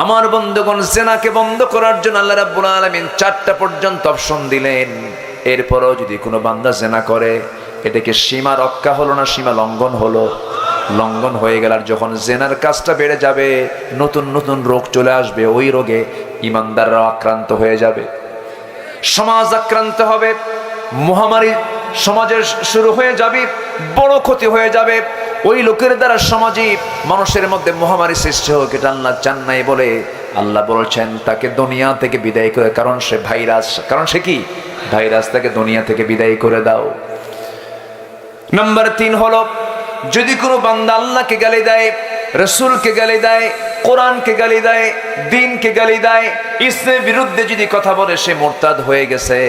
আমার বন্ধুগণ, জেনাকে বন্ধ করার জন্য আল্লাহ রাব্বুল আলামিন 4টা পর্যন্ত অপশন দিলেন। এরপরও যদি কোনো বান্দা জেনা করে, এটাকে সীমা রক্ষা হলো না সীমা লঙ্ঘন হলো? লঙ্ঘন হয়ে গেল। আর যখন জেনার কাজটা বেড়ে যাবে, নতুন নতুন রোগ চলে আসবে, ওই রোগে ইমানদাররা আক্রান্ত হয়ে যাবে, সমাজ আক্রান্ত হবে, মহামারী সমাজে শুরু হয়ে যাবে, বড় ক্ষতি হয়ে যাবে। ওই লোকের দ্বারা সমাজে মানুষের মধ্যে মহামারী সৃষ্টি হোক, এটা আল্লাহ চান নাই বলে আল্লাহ বলছেন তাকে দুনিয়া থেকে বিদায় করে, কারণ সে ভাইরাস। কারণ সে কি? ভাইরাস। তাকে দুনিয়া থেকে বিদায় করে দাও। নাম্বার 3 হলো যদি কোনো বান্দা আল্লাহকে গালি দেয়, রসুলকে গালি দেয়, কোরআনকে গালি দেয়, দ্বীনকে গালি দেয়, ইসলামের বিরুদ্ধে যদি কথা বলে, সে মুরতাদ হয়ে গেছে।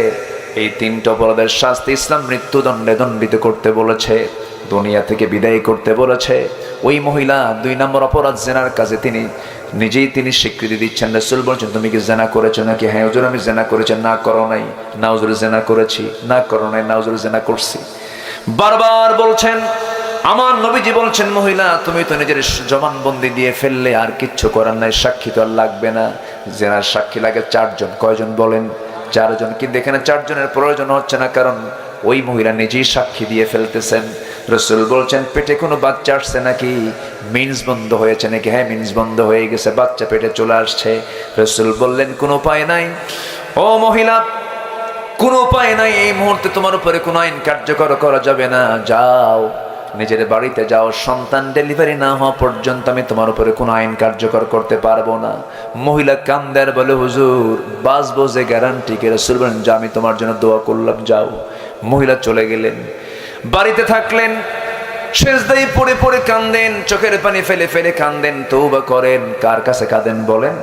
এই তিনটা অপরাধের শাস্তি ইসলাম মৃত্যুদণ্ডে দণ্ডিত করতে বলেছে, দুনিয়া থেকে বিদায় করতে বলেছে। ওই মহিলা 2 নম্বর অপরাধ জেনার কাজে তিনি স্বীকৃতি দিচ্ছেন। রাসূল বলছেন, তুমি কি জেনা করেছো নাকি? হ্যাঁ হুজুর আমি জেনা করেছি। না করো নাই? না হুজুর জেনা করেছি। না করো নাই? না হুজুর জেনা করছি। বারবার বলছেন। আমার নবীজি বলছেন, মহিলা তুমি তো নিজের জবানবন্দি দিয়ে ফেললে, আর কিচ্ছু করার নাই, সাক্ষী তো আর লাগবে না। জেনার সাক্ষী লাগে 4 জন। কয়জন বলেন? 4 জন। কিন্তু এখানে 4 জনের প্রয়োজন হচ্ছে না, কারণ ওই মহিলা নিজেই সাক্ষী দিয়ে ফেলতেছেন। রাসূল বলছেন, পেটে কোনো বাচ্চা আসছে নাকি? মিন্স বন্ধ হয়েছে নাকি? হ্যাঁ মিন্স বন্ধ হয়ে গেছে, বাচ্চা পেটে চলে আসছে। রাসূল বললেন, কোনো উপায় নাই ও মহিলা, কোনো উপায় নাই, এই মুহূর্তে তোমার উপরে কোনো আইন কার্যকর করা যাবে না। যাও নিজের বাড়িতে যাও, সন্তান ডেলিভারি না হওয়া পর্যন্ত আমি তোমার উপরে কোনো আইন কার্যকর করতে পারবো না। মহিলা কান্দার বলে, হুজুর বাঁচবো যে গ্যারান্টি কে? রাসূল বলেন, যা আমি তোমার জন্য দোয়া করলাম, যাও। মহিলা চলে গেলেন, বাড়িতে থাকলেন, সেজদায় পড়ে পড়ে কান্দেন, চোখের পানি ফেলে ফেলে কান্দেন, তওবা করেন। কার কাছে কাঁদেন বলেন?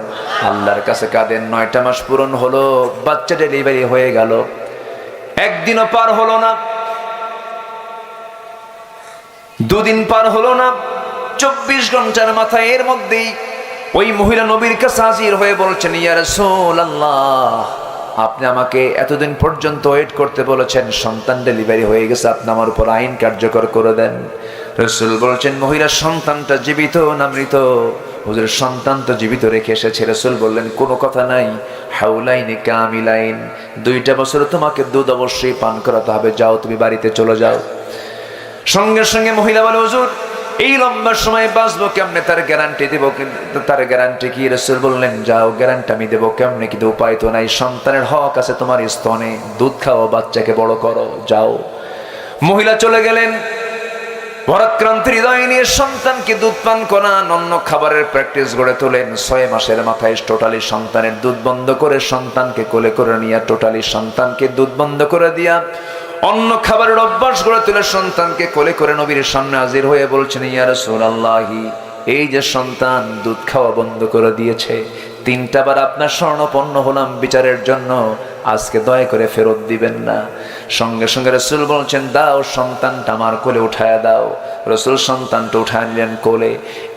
আল্লাহর কাছে কাঁদেন। 9টা মাস পূরণ হলো, বাচ্চা ডেলিভারি হয়ে গেল, একদিনও পার হলো না, 2 দিন পার হলো না, 24 ঘন্টার মাথায় এর মধ্যেই ওই মহিলা নবীর কাছে হাজির হয়ে বলছেন, ইয়া রাসূলুল্লাহ, আপনি আমাকে এতদিন পর্যন্ত ওয়েট করতে বলেছেন, সন্তান ডেলিভারি হয়ে গেছে, আপনি আমার উপর আইন কার্যকর করে দেন। রাসূল বলছেন, মহিলা সন্তানটা জীবিত না মৃত? হুজুর সন্তান তো জীবিত রেখে এসেছে। রাসূল বললেন, কোনো কথা নাই, হাউলাইনি কামিলাইন, 2টা বছর তোমাকে দুধ অবশ্যই পান করাতে হবে, যাও তুমি বাড়িতে চলে যাও। সঙ্গে সঙ্গে মহিলা বলে, হুজুর এই লম্বা সময় বাঁচবো কেমনে, তার গ্যারান্টি দেব? তার গ্যারান্টি কি? রাসূল বললেন, যাও গ্যারান্টি আমি দেবো কেমনে, কিন্তু উপায় তো নাই, সন্তানের হক আছে তোমার স্তনে, দুধ খাও, বাচ্চাকে বড় করো, যাও। মহিলা চলে গেলেন, ভরাক্রান্ত হৃদয় নিয়ে সন্তানকে দুধ পান করান, অন্য খাবারের প্র্যাকটিস গড়ে তোলেন। 6 মাসের মাথায় টোটালি সন্তানের দুধ বন্ধ করে, সন্তানকে কোলে করে নিয়ে টোটালি সন্তানকে দুধ বন্ধ করে দিয়া অন্য খাবারের অভ্যাস গড়ে তুলে সন্তানকে কোলে করে নবীর সামনে হাজির হয়ে বলছেন, ইয়া রাসূলুল্লাহি, এই যে সন্তান দুধ খাওয়া বন্ধ করে দিয়েছে, 3টা বার আপনার স্বর্ণপন্ন হলাম বিচারের জন্য, আজকে দয়া করে ফেরত দিবেন না। সঙ্গে সঙ্গে রাসূল বলছেন, দাও সন্তানটা আমার কোলে উঠায়া দাও। রাসূল সন্তানটা উঠায় নিলেন কোলে।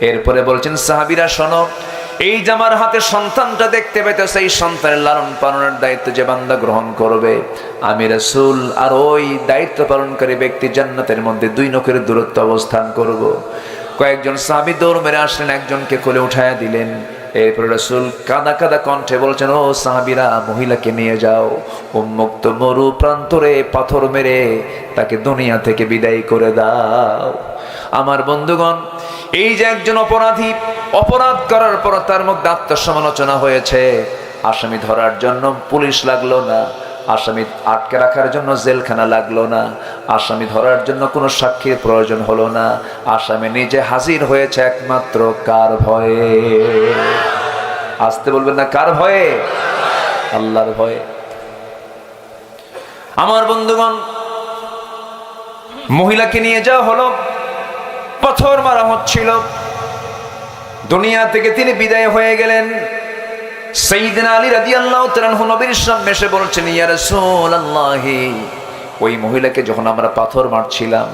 এরপরে বলছেন, সাহাবীরা শোনো, এই যে আমার হাতে সন্তানটা দেখতে পেতেছে, এই সন্তানের লালন পালনের দায়িত্ব যে বান্দা গ্রহণ করবে, আমি রাসূল আর ওই দায়িত্ব পালনকারী ব্যক্তি জান্নাতের মধ্যে 2 নখের দূরত্ব অবস্থান করব। কয়েকজন সাহাবী দৌড় মেরে আসলেন, একজনকে কোলে উঠায়া দিলেন। এরপর রাসূল কাঁদা কাঁদা কণ্ঠে বলছেন, ও সাহাবীরা, মহিলাকে নিয়ে যাও, উন্মুক্ত মরু প্রান্তরে পাথর মেরে তাকে দুনিয়া থেকে বিদায় করে দাও। আমার বন্ধুগণ, এই যে একজন অপরাধী অপরাধ করার পর তার মধ্যে আত্মসমালোচনা হয়েছে, আসামি ধরার জন্য পুলিশ লাগলো না, আসামি আটকে রাখার জন্য জেলখানা লাগলো না, আসামি ধরার জন্য কোনো সাক্ষীর প্রয়োজন হলো না, আসামি নিজে হাজির হয়েছে একমাত্র কার ভয়ে? আসতে বলবেন না, কার ভয়ে? আল্লাহর ভয়ে। আমার বন্ধুগণ, মহিলাকে নিয়ে যাওয়া হলো, পাথর মারা হচ্ছিল, দুনিয়া থেকে তিনি বিদায় হয়ে গেলেন। সাইয়েদনা আলী রাদিয়াল্লাহু তাআলা আনহু নবীর সামনে এসে বলছেন, ইয়া রাসূলুল্লাহ, ওই মহিলাকে যখন আমরা পাথর মারছিলাম,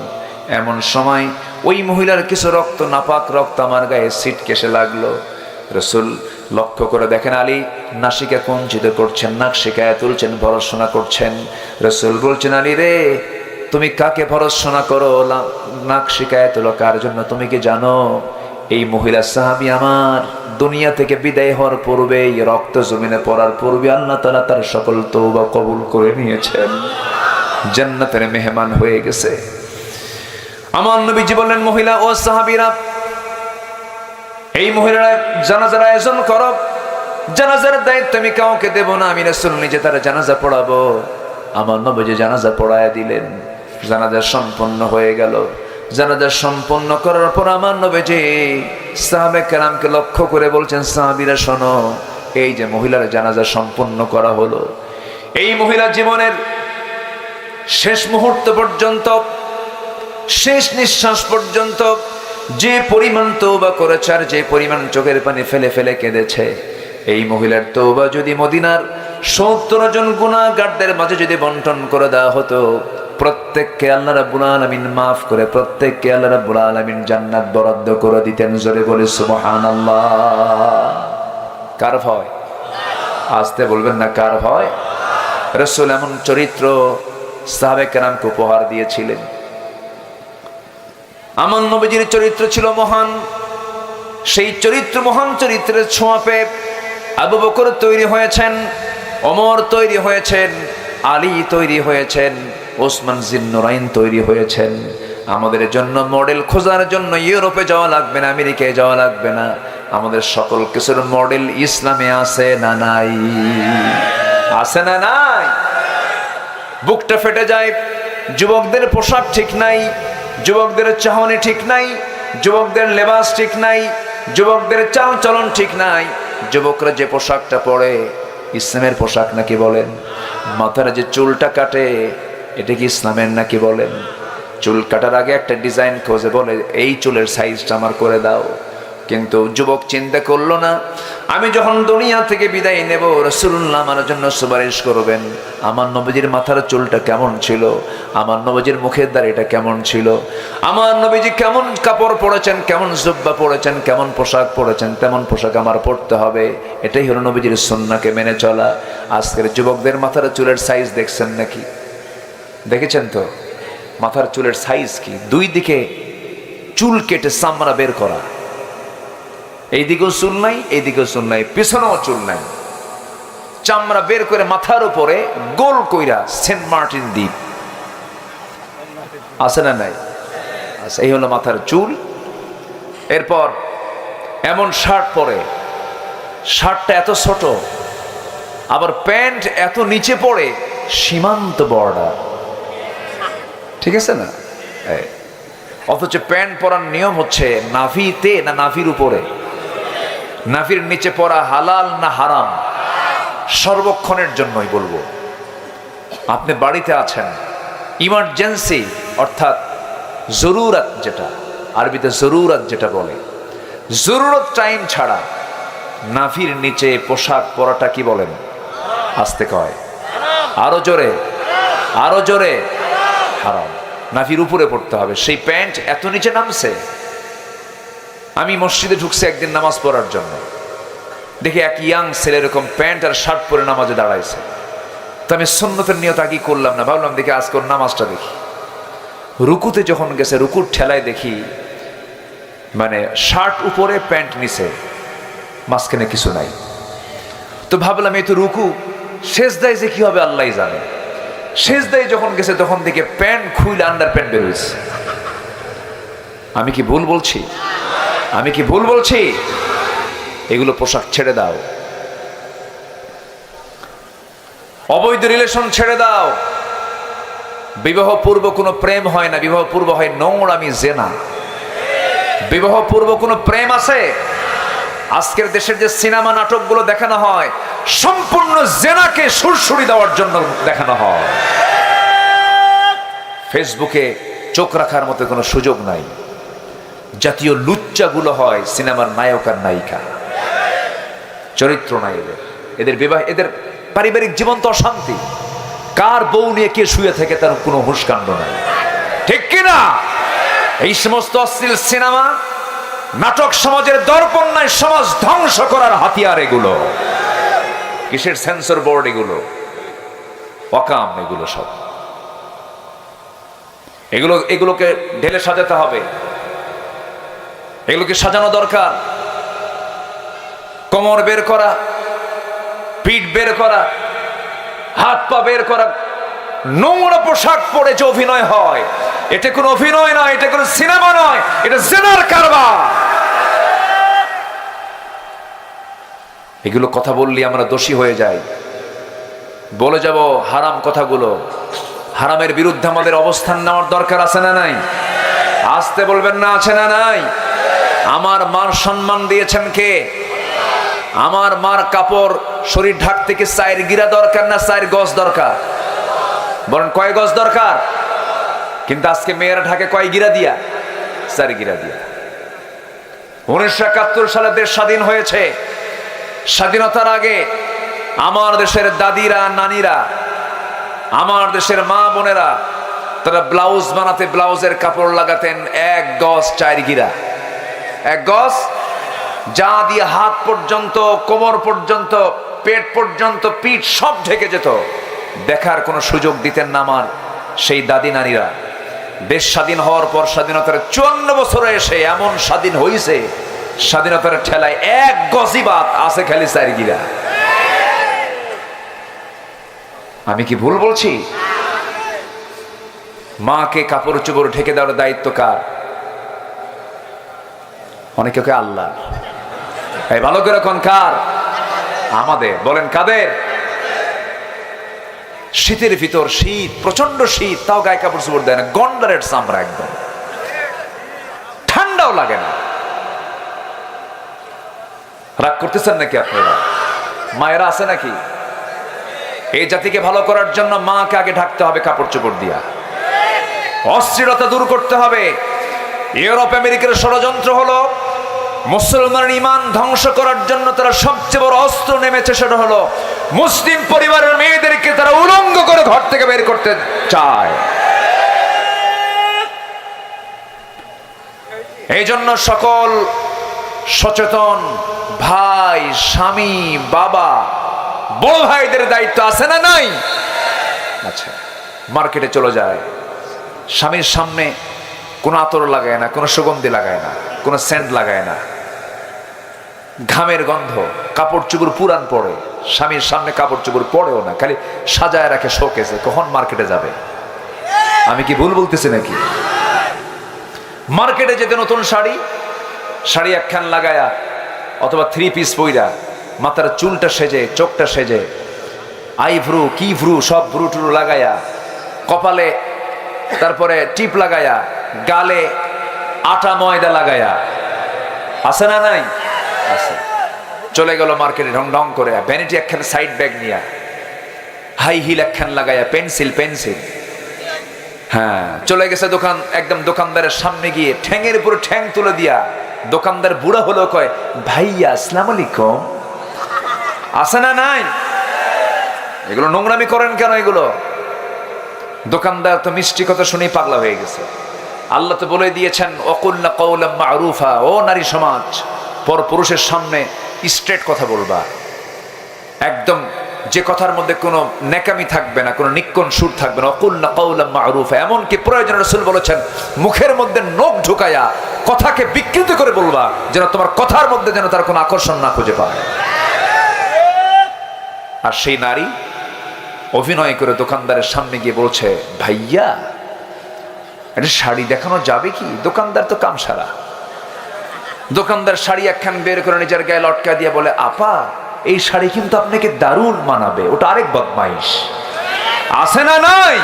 এমন সময় ওই মহিলার কিছু রক্ত, নাপাক রক্ত আমার গায়ে ছিটকে এসে লাগলো। রাসূল লক্ষ্য করে দেখেন, আলী নাসিকা কুঞ্চিত করছেন, নাক শিকায় তুলছেন, ভরসনা করছেন। রাসূল বলছেন, আলী রে, তুমি কাকে ভরসনা করো, নাক শিকায় তুলো কার জন্য? তুমি কি জানো এই মহিলা সাহাবী আমার দুনিয়া থেকে বিদায় হওয়ার পূর্বে, রক্ত জমিনে পড়ার পূর্বে আল্লাহ তাআলা তার সকল তওবা কবুল করে নিয়েছেন, জান্নাতের মেহমান হয়ে গেছে। আমার নবীজি বললেন, মহিলা ও সাহাবীরা, এই মহিলারা জানাজার আয়োজন করো, জানাজার দায়িত্ব আমি কাউকে দেব না, আমি রাসূল নিজে তার জানাজা পড়াবো। আমার নবীজি জানাজা পড়ায় দিলেন, জানাজা সম্পন্ন হয়ে গেল। জানাজা সম্পন্ন করার পর আমার নবীজি সাহাবে কেরামকে লক্ষ্য করে বলছেন, সাহাবীরা শোনো, এই যে মহিলার জানাজা সম্পন্ন করা হলো, এই মহিলা জীবনের শেষ মুহূর্ত পর্যন্ত শেষ নিঃশ্বাস পর্যন্ত যে পরিমাণ তওবা করেছে আর যে পরিমাণ চোখের পানি ফেলে ফেলে কেঁদেছে, এই মহিলার তওবা যদি মদিনার 70 জন গুনাহগারদের মাঝে যদি বন্টন করে দেওয়া হতো, প্রত্যেককে আল্লাহ রাব্বুল আলামিন মাফ করে প্রত্যেককে আল্লাহ রাব্বুল আলামিন জান্নাত বরাদ্দ করে দিতেন। জোরে বলে সুবহানাল্লাহ। কার ভয়? আসতে বলবেন না, কার ভয়? রাসূল এমন চরিত্র সাহাবে কেরামকে উপহার দিয়েছিলেন। আমার নবীজির চরিত্র ছিল মহান। সেই চরিত্র, মহান চরিত্রের ছোঁয়া পেয়ে আবু বকর তৈরি হয়েছেন, ওমর তৈরি হয়েছেন, আলী তৈরি হয়েছেন, ওসমান জিন্নুরাইন তৈরি হয়েছেন। আমাদের জন্য মডেল খোঁজার জন্য ইউরোপে যাওয়া লাগবে না, আমেরিকায় যাওয়া লাগবে না। আমাদের সকল কিছুর মডেল ইসলামে আছে না নাই? আছে না নাই? বুকটা ফেটে যায়। যুবকদের পোশাক ঠিক নাই, যুবকদের চাহনি ঠিক নাই, যুবকদের লেবাস ঠিক নাই, যুবকদের চাল চলন ঠিক নাই। যুবকরা যে পোশাকটা পরে ইসলামের পোশাক নাকি বলেন? মাথার যে চুলটা কাটে এটা কি ইসলামের নাকি বলেন? চুল কাটার আগে একটা ডিজাইন খোঁজে, বলে এই চুলের সাইজটা আমার করে দাও। কিন্তু যুবক চিন্তা করলো না, আমি যখন দুনিয়া থেকে বিদায় নেব, রাসূলুল্লাহ আমার জন্য সুপারিশ করবেন। আমার নবীজির মাথার চুলটা কেমন ছিল, আমার নবীজির মুখের দাড়িটা কেমন ছিল, আমার নবীজি কেমন কাপড় পরেছেন, কেমন জুব্বা পরেছেন, কেমন পোশাক পরেছেন, তেমন পোশাক আমার পরতে হবে। এটাই হলো নবীজির সুন্নাহকে মেনে চলা। আজকের যুবকদের মাথার চুলের সাইজ দেখছেন নাকি? দেখেছেন তো মাথার চুলের সাইজ কি? দুই দিকে চুল কেটে চামড়া বের করা, এইদিকেও চুল নাই, এইদিকেও চুল নাই, পিছনেও চুল নাই, চামড়া বের করে মাথার উপরে গোল কইরা সেন্ট মার্টিন দ্বীপ আছে না নাই? আচ্ছা, এই হলো মাথার চুল। এরপর এমন শার্ট পরে, শার্টটা এত ছোট, আবার প্যান্ট এত নিচে পড়ে, সীমান্ত বর্ডার, ঠিক আছে না? অথচ প্যান্ট পরার নিয়ম হচ্ছে নাভিতে না নাভির উপরে? নাভির নিচে পরা হালাল না হারাম? সর্বক্ষণের জন্যই বলবো। আপনি বাড়িতে আছেন, ইমার্জেন্সি অর্থাৎ জরুরত, যেটা আরবিতে জরুরত যেটা বলে, জরুরত টাইম ছাড়া নাভির নিচে পোশাক পরাটা কি বলেন? আসতে কয়, আরো জোরে, আরো জোরে, হারাম। নাভির উপরে পড়তে হবে। সেই প্যান্ট এত নিচে নামছে। আমি মসজিদে ঢুকছি একদিন নামাজ পড়ার জন্য, দেখি এক ইয়াং ছেলে এরকম প্যান্ট আর শার্ট পরে নামাজে দাঁড়াইছে। তো আমি সুন্নতের নিয়ত আগে করলাম না, ভাবলাম দেখি আজকে ওর নামাজটা দেখি। রুকুতে যখন গেছে, রুকুর ঠেলায় দেখি মানে শার্ট উপরে প্যান্ট নিচে, মাঝখানে কিছু নাই। তো ভাবলাম এই তো রুকু, সেজদায় যে কি হবে আল্লাহই জানে। সেজদায় যখন গেছে তখন থেকে প্যান্ট খুইলে আন্ডার প্যান্ট বের হয়েছে। আমি কি ভুল বলছি? আমি কি ভুল বলছি? এগুলো পোশাক ছেড়ে দাও, অবৈধ রিলেশন ছেড়ে দাও। বিবাহ পূর্ব কোনো প্রেম হয় না, বিবাহ পূর্ব হয় নোংরামি, জেনা। বিবাহ পূর্ব কোনো প্রেম আছে? আজকের দেশের যে সিনেমা নাটকগুলো দেখানো হয়, সম্পূর্ণ জেনাকে সুরসুরি দেওয়ার জন্য দেখানো হয়। ফেসবুকে চোখ রাখার মতো কোনো সুযোগ নাই। জাতীয় লুচ্চাগুলো হয় সিনেমার নায়ক আর নায়িকা, চরিত্র নাই এদের। এদের বিবাহ, এদের পারিবারিক জীবন তো অশান্তি। কার বউ নিয়ে কে শুয়ে থেকে তার কোনো হুঁশকাণ্ড নাই, ঠিক কিনা? এই সমস্ত অশ্লীল সিনেমা নাটক সমাজের দর্পণ নাই, সমাজ ধ্বংস করার হাতিয়ার এগুলো। কিসের সেন্সর বোর্ড এগুলো? অকাম এগুলো সব। এগুলোকে ঢেলে সাজাতে হবে, এগুলোকে সাজানো দরকার। কোমর বের করা, পিঠ বের করা, হাত পা বের করা, নোংরা পোশাক পরে যে অভিনয় হয়, এটা কোনো অভিনয় নয়, এটা কোনো সিনেমা নয়, এটা জিনার কারবার। এগুলো কথা বললে আমরা দোষী হয়ে যাই, বলে যাব হারাম কথাগুলো। হারামের বিরুদ্ধে আমাদের অবস্থান নেওয়ার দরকার আছে না নাই? আসতে বলবেন না, আছে না নাই? আমার মার সম্মান দিয়েছেন কে? আমার মার কাপড় শরীর ঢাকতে কি 4 গিরা দরকার না 4 গজ দরকার? বলেন কয় গজ দরকার? কিন্তু আজকে মেয়েরা ঢাকে কয় গিরা দিয়া? 4 গিরা দিয়া। 1971 সালে দেশ স্বাধীন হয়েছে। স্বাধীনতার আগে আমার দেশের দাদিরা, নানিরা, আমার দেশের মা বোনেরা তারা ব্লাউজ বানাতে ব্লাউজের কাপড় লাগাতেন 1 গজ 4 গিরা। 1 গজ, যা দিয়ে হাত পর্যন্ত, কোমর পর্যন্ত, পেট পর্যন্ত, পিঠ সব ঢেকে যেত। দেখার কোনো সুযোগ দিতেন না আমার সেই দাদি নারীরা। দেশ স্বাধীন হওয়ার পর স্বাধীনতার 54 বছরে এসে এমন স্বাধীন হয়েছে, স্বাধীনতার ঠেলায় 1 গজই বাদ আছে খালি 4 গিরা। আমি কি ভুল বলছি? মাকে কাপড় চোপড় ঢেকে দেওয়ার দায়িত্ব কার? অনেকে কে আল্লাহ। এই ভালো করে কোন কার? আমাদের। বলেন কাদের? শীতের ভিতর, শীত, প্রচন্ড শীত, তাও গায়ে কাপড় চোপড় দেয় না, গন্ডারের চামড়া, একদম ঠান্ডাও লাগে না। রাগ করতেছেন নাকি আপনারা? মায়েরা আছে নাকি? এই জাতিকে ভালো করার জন্য মাকে আগে ঢাকতে হবে কাপড় চোপড় দিয়া। অস্থিরতা দূর করতে হবে। ইউরোপ আমেরিকার ষড়যন্ত্র হলো মুসলমানের ঈমান ধ্বংস করার জন্য তারা সবচেয়ে বড় অস্ত্র নেমেছে, সেটা হলো মুসলিম পরিবারের মেয়েদেরকে তারা উলঙ্গ করে ঘর থেকে বের করতে চায়। এই জন্য সকল সচেতন ভাই, স্বামী, বাবা, বড় ভাইদের দায়িত্ব আছে না নাই? আচ্ছা, মার্কেটে চলে যায়, স্বামীর সামনে কোনো আতর লাগায় না, কোনো সুগন্ধি লাগায় না, কোনো সেন্ট লাগায় না, ঘামের গন্ধ, কাপড় চোপড় পুরান পরে, স্বামীর সামনে কাপড় চোপড় পরেও না, খালি সাজায় রাখে শোকেসে, কখন মার্কেটে যাবে। আমি কি ভুল বলতেছি নাকি? মার্কেটে যেতে নতুন শাড়ি একখান লাগায়া অথবা 3 পিস পইরা, মাথার চুলটা সেজে, চোখটা সেজে, আইভ্রু কি ভ্রু সব ভ্রু টুরু লাগায়া, কপালে তারপরে টিপ লাগায়া, গালে আটা ময়দা লাগায়া, আছে না নাই? আছে। চলে গেল মার্কেটে ঢং ঢং করে, ভ্যানিটি একখান সাইড ব্যাগ নিয়া, হাই হিল একখান লাগায়া, পেন্সিল, হ্যাঁ, চলে গেছে দোকান, একদম দোকানদারের সামনে গিয়ে ঠ্যাঙের উপরে ঠ্যাং তুলে দিয়া, দোকানদার বুড়া হলো কয়, ভাইয়া আসসালামু আলাইকুম। আছে না নাই? এগুলো নোংরামি করেন কেন? এগুলো দোকানদার তো মিষ্টি কথা শুনেই পাগলা হয়ে গেছে। আল্লাহ তো বলে দিয়েছেন, ওয়াকুলনা কাওলাম মা'রুফা, ও নারী সমাজ, পর পুরুষের সামনে স্ট্রেট কথা বলবা, একদম যে কথার মধ্যে কোনো নেকামি থাকবে না, কোনো নিক্কণ সুর থাকবে না। ওয়াকুলনা কাওলাম মা'রুফা, এমনকি প্রয়োজনে রাসূল বলেছেন মুখের মধ্যে নখ ঢুকায়া কথাকে বিকৃত করে বলবা, যেন তোমার কথার মধ্যে যেন তার কোনো আকর্ষণ না খুঁজে পায়। আর সেই নারী অভিনয় করে দোকানদারের সামনে গিয়ে বলছে, ভাইয়া এটা শাড়ি দেখানো যাবে কি? দোকানদার তো কাম সারা। দোকানদার শাড়ি একখান বের করে নিজের গায়ে লটকা দিয়ে বলে, আপা এই শাড়ি কিন্তু আপনাকে দারুণ মানাবে। ওটা আরেক বদমাইশ। আছে না নাই?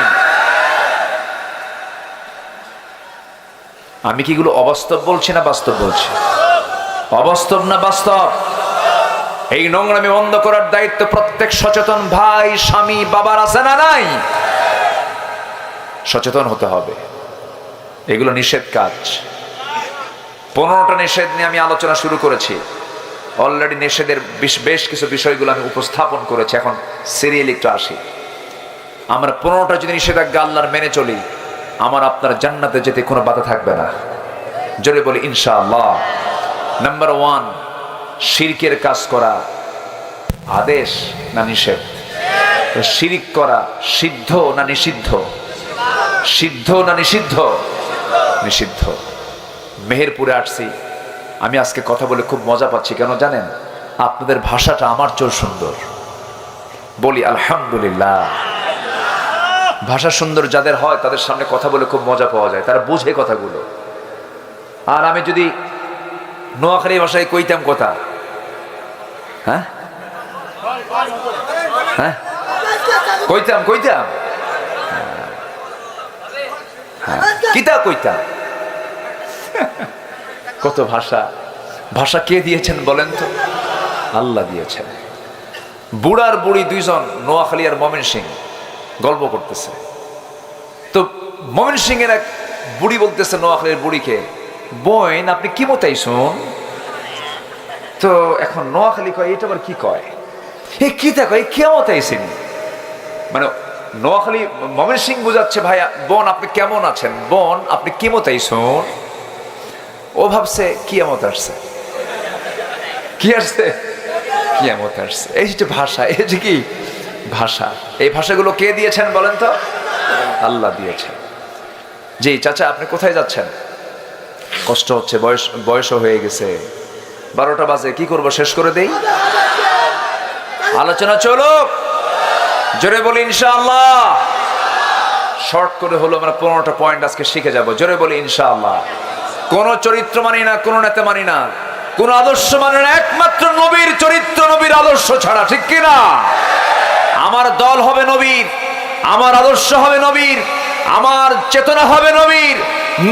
আমি কি এগুলো অবাস্তব বলছি না বাস্তব বলছি? অবাস্তব না বাস্তব? এই নোংরামি বন্ধ করার দায়িত্ব প্রত্যেক সচেতন ভাই, স্বামী, বাবার আছে না নাই? সচেতন হতে হবে। এগুলো নিষেধ কাজ। 15টা নিষেধ নিয়ে আমি আলোচনা শুরু করেছি। অলরেডি নিষেধের বেশ কিছু বিষয়গুলো আমি উপস্থাপন করেছি। এখন সিরিয়াল একটু আসি। আমরা 15টা যদি নিষেধাজ্ঞা আল্লাহর মেনে চলি, আমার আপনার জান্নাতে যেতে কোনো বাধা থাকবে না। জোরে বলি ইনশাআল্লাহ। নাম্বার 1, শিরকের কাজ করা আদেশ না নিষেধ? শিরিক করা সিদ্ধ না নিষিদ্ধ? সিদ্ধ না নিষিদ্ধ? নিষিদ্ধ। মেহেরপুরে আসছি আমি, আজকে কথা বলে খুব মজা পাচ্ছি। কেন জানেন? আপনাদের ভাষাটা আমার চেয়েও সুন্দর। বলি আলহামদুলিল্লাহ। ভাষা সুন্দর যাদের হয় তাদের সামনে কথা বলে খুব মজা পাওয়া যায়, তারা বুঝে কথাগুলো। আর আমি যদি নোয়াখালী ভাষায় কইতাম কথা, হ্যাঁ হ্যাঁ কইতাম কিতা কইতাম। কত ভাষা কে দিয়েছেন বলেন তো? আল্লাহ দিয়েছেন। বুড়ার বুড়ি দুইজন নোয়াখালী আর ময়মনসিংহ গল্প করতেছে, তো ময়মনসিংহের এক বুড়ি বলতেছে নোয়াখালীর বুড়িকে, বোন আপনি কি মতাইছুন? তো এখন নোয়াখালী কয় এটা আবার কি কয়, এ কি দেখো এই কেমত আইছেন, মানে নোয়াখালী ময়মনসিংহ বুঝাচ্ছে ভাইয়া বোন আপনি কেমন আছেন, বোন আপনি কেমত আইছুন। ও ভাবছে কিয়ামত আসছে, কি আসছে, কিয়ামত আসছে। এই যে ভাষা, এই যে কি ভাষা, এই ভাষাগুলো কে দিয়েছেন বলেন তো? আল্লাহ দিয়েছেন। জি চাচা আপনি কোথায় যাচ্ছেন? কষ্ট হচ্ছে, বয়সও হয়ে গেছে, 12টা বাজে, কি করব শেষ করে দেই? আলোচনা চলো, জোরে বলি ইনশাআল্লাহ। শর্ট করে হলো আমরা 15টা পয়েন্ট আজকে শিখে যাব, জোরে বলি ইনশাআল্লাহ। কোন চরিত্র মানি না, কোন নেতা মানি না, কোন আদর্শ মানি না, একমাত্র নবীর চরিত্র, নবীর আদর্শ ছাড়া, ঠিক কিনা? আমার দল হবে নবীর, আমার আদর্শ হবে নবীর, আমার চেতনা হবে নবীর,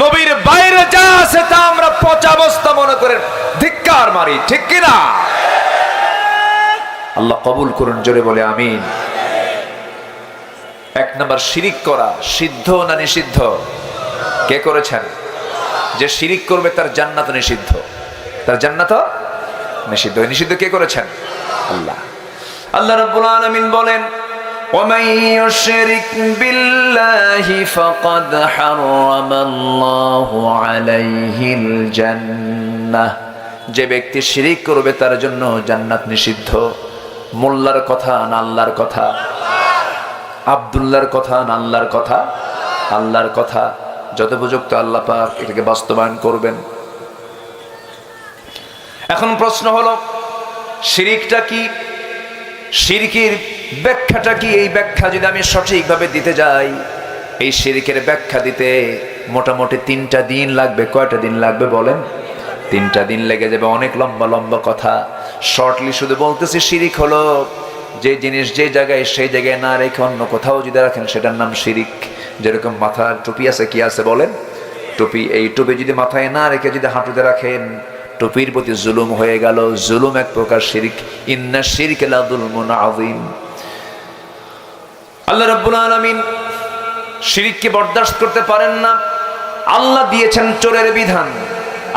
নবীর বাইরে যা আছে তা আমরা পচা বস্তা মনে করে ধিক্কার মারি, ঠিক কিনা? আল্লাহ কবুল করুন, জোরে বলে আমিন। 1 নাম্বার শিরিক করা সিদ্ধ না নিষিদ্ধ? কে করেছেন? যে শিরিক করবে তার জান্নাত নিষিদ্ধ, তার জান্নাত নিষিদ্ধ। নিষিদ্ধ কে করেছেন? আল্লাহ। আল্লাহ রাব্বুল আলামিন বলেন وَمَن يُشْرِكْ بِاللَّهِ فَقَدْ حَرَّمَ اللَّهُ عَلَيْهِ الْجَنَّةَ। যে ব্যক্তি শিরিক করবে তার জন্য জান্নাত নিষিদ্ধ। মোল্লার কথা না আল্লাহর কথা? আব্দুল্লাহর কথা না আল্লাহর কথা? আল্লাহর কথা। যত উপযুক্ত আল্লাহ পাক এটাকে বাস্তবায়ন করবেন। এখন প্রশ্ন হলো শিরিকটা কি, শিরকের ব্যাখ্যাটা কি? এই ব্যাখ্যা যদি আমি সঠিকভাবে দিতে যাই, এই শিরকের ব্যাখ্যা দিতে মোটামুটি 3টা দিন লাগবে। কয়টা দিন লাগবে বলেন? 3টা দিন লেগে যাবে, অনেক লম্বা লম্বা কথা। শর্টলি শুধু বলতেছি শিরিক হলো যে জিনিস যে জায়গায় সেই জায়গায় না রেখে অন্য কোথাও যদি রাখেন সেটার নাম শিরিক। যেরকম মাথার টুপি আছে, কি আছে বলেন? টুপি। এই টুপি যদি মাথায় না রেখে যদি হাঁটুতে রাখেন, টুপির প্রতি জুলুম হয়ে গেল। জুলুম এক প্রকার শিরিক। ইন্না শিরকা লাযুলমুন আযীম। আল্লাহ রাব্বুল আলামিন শিরিককে বরদাস্ত করতে পারেন না। আল্লাহ দিয়েছেন চোরের বিধান,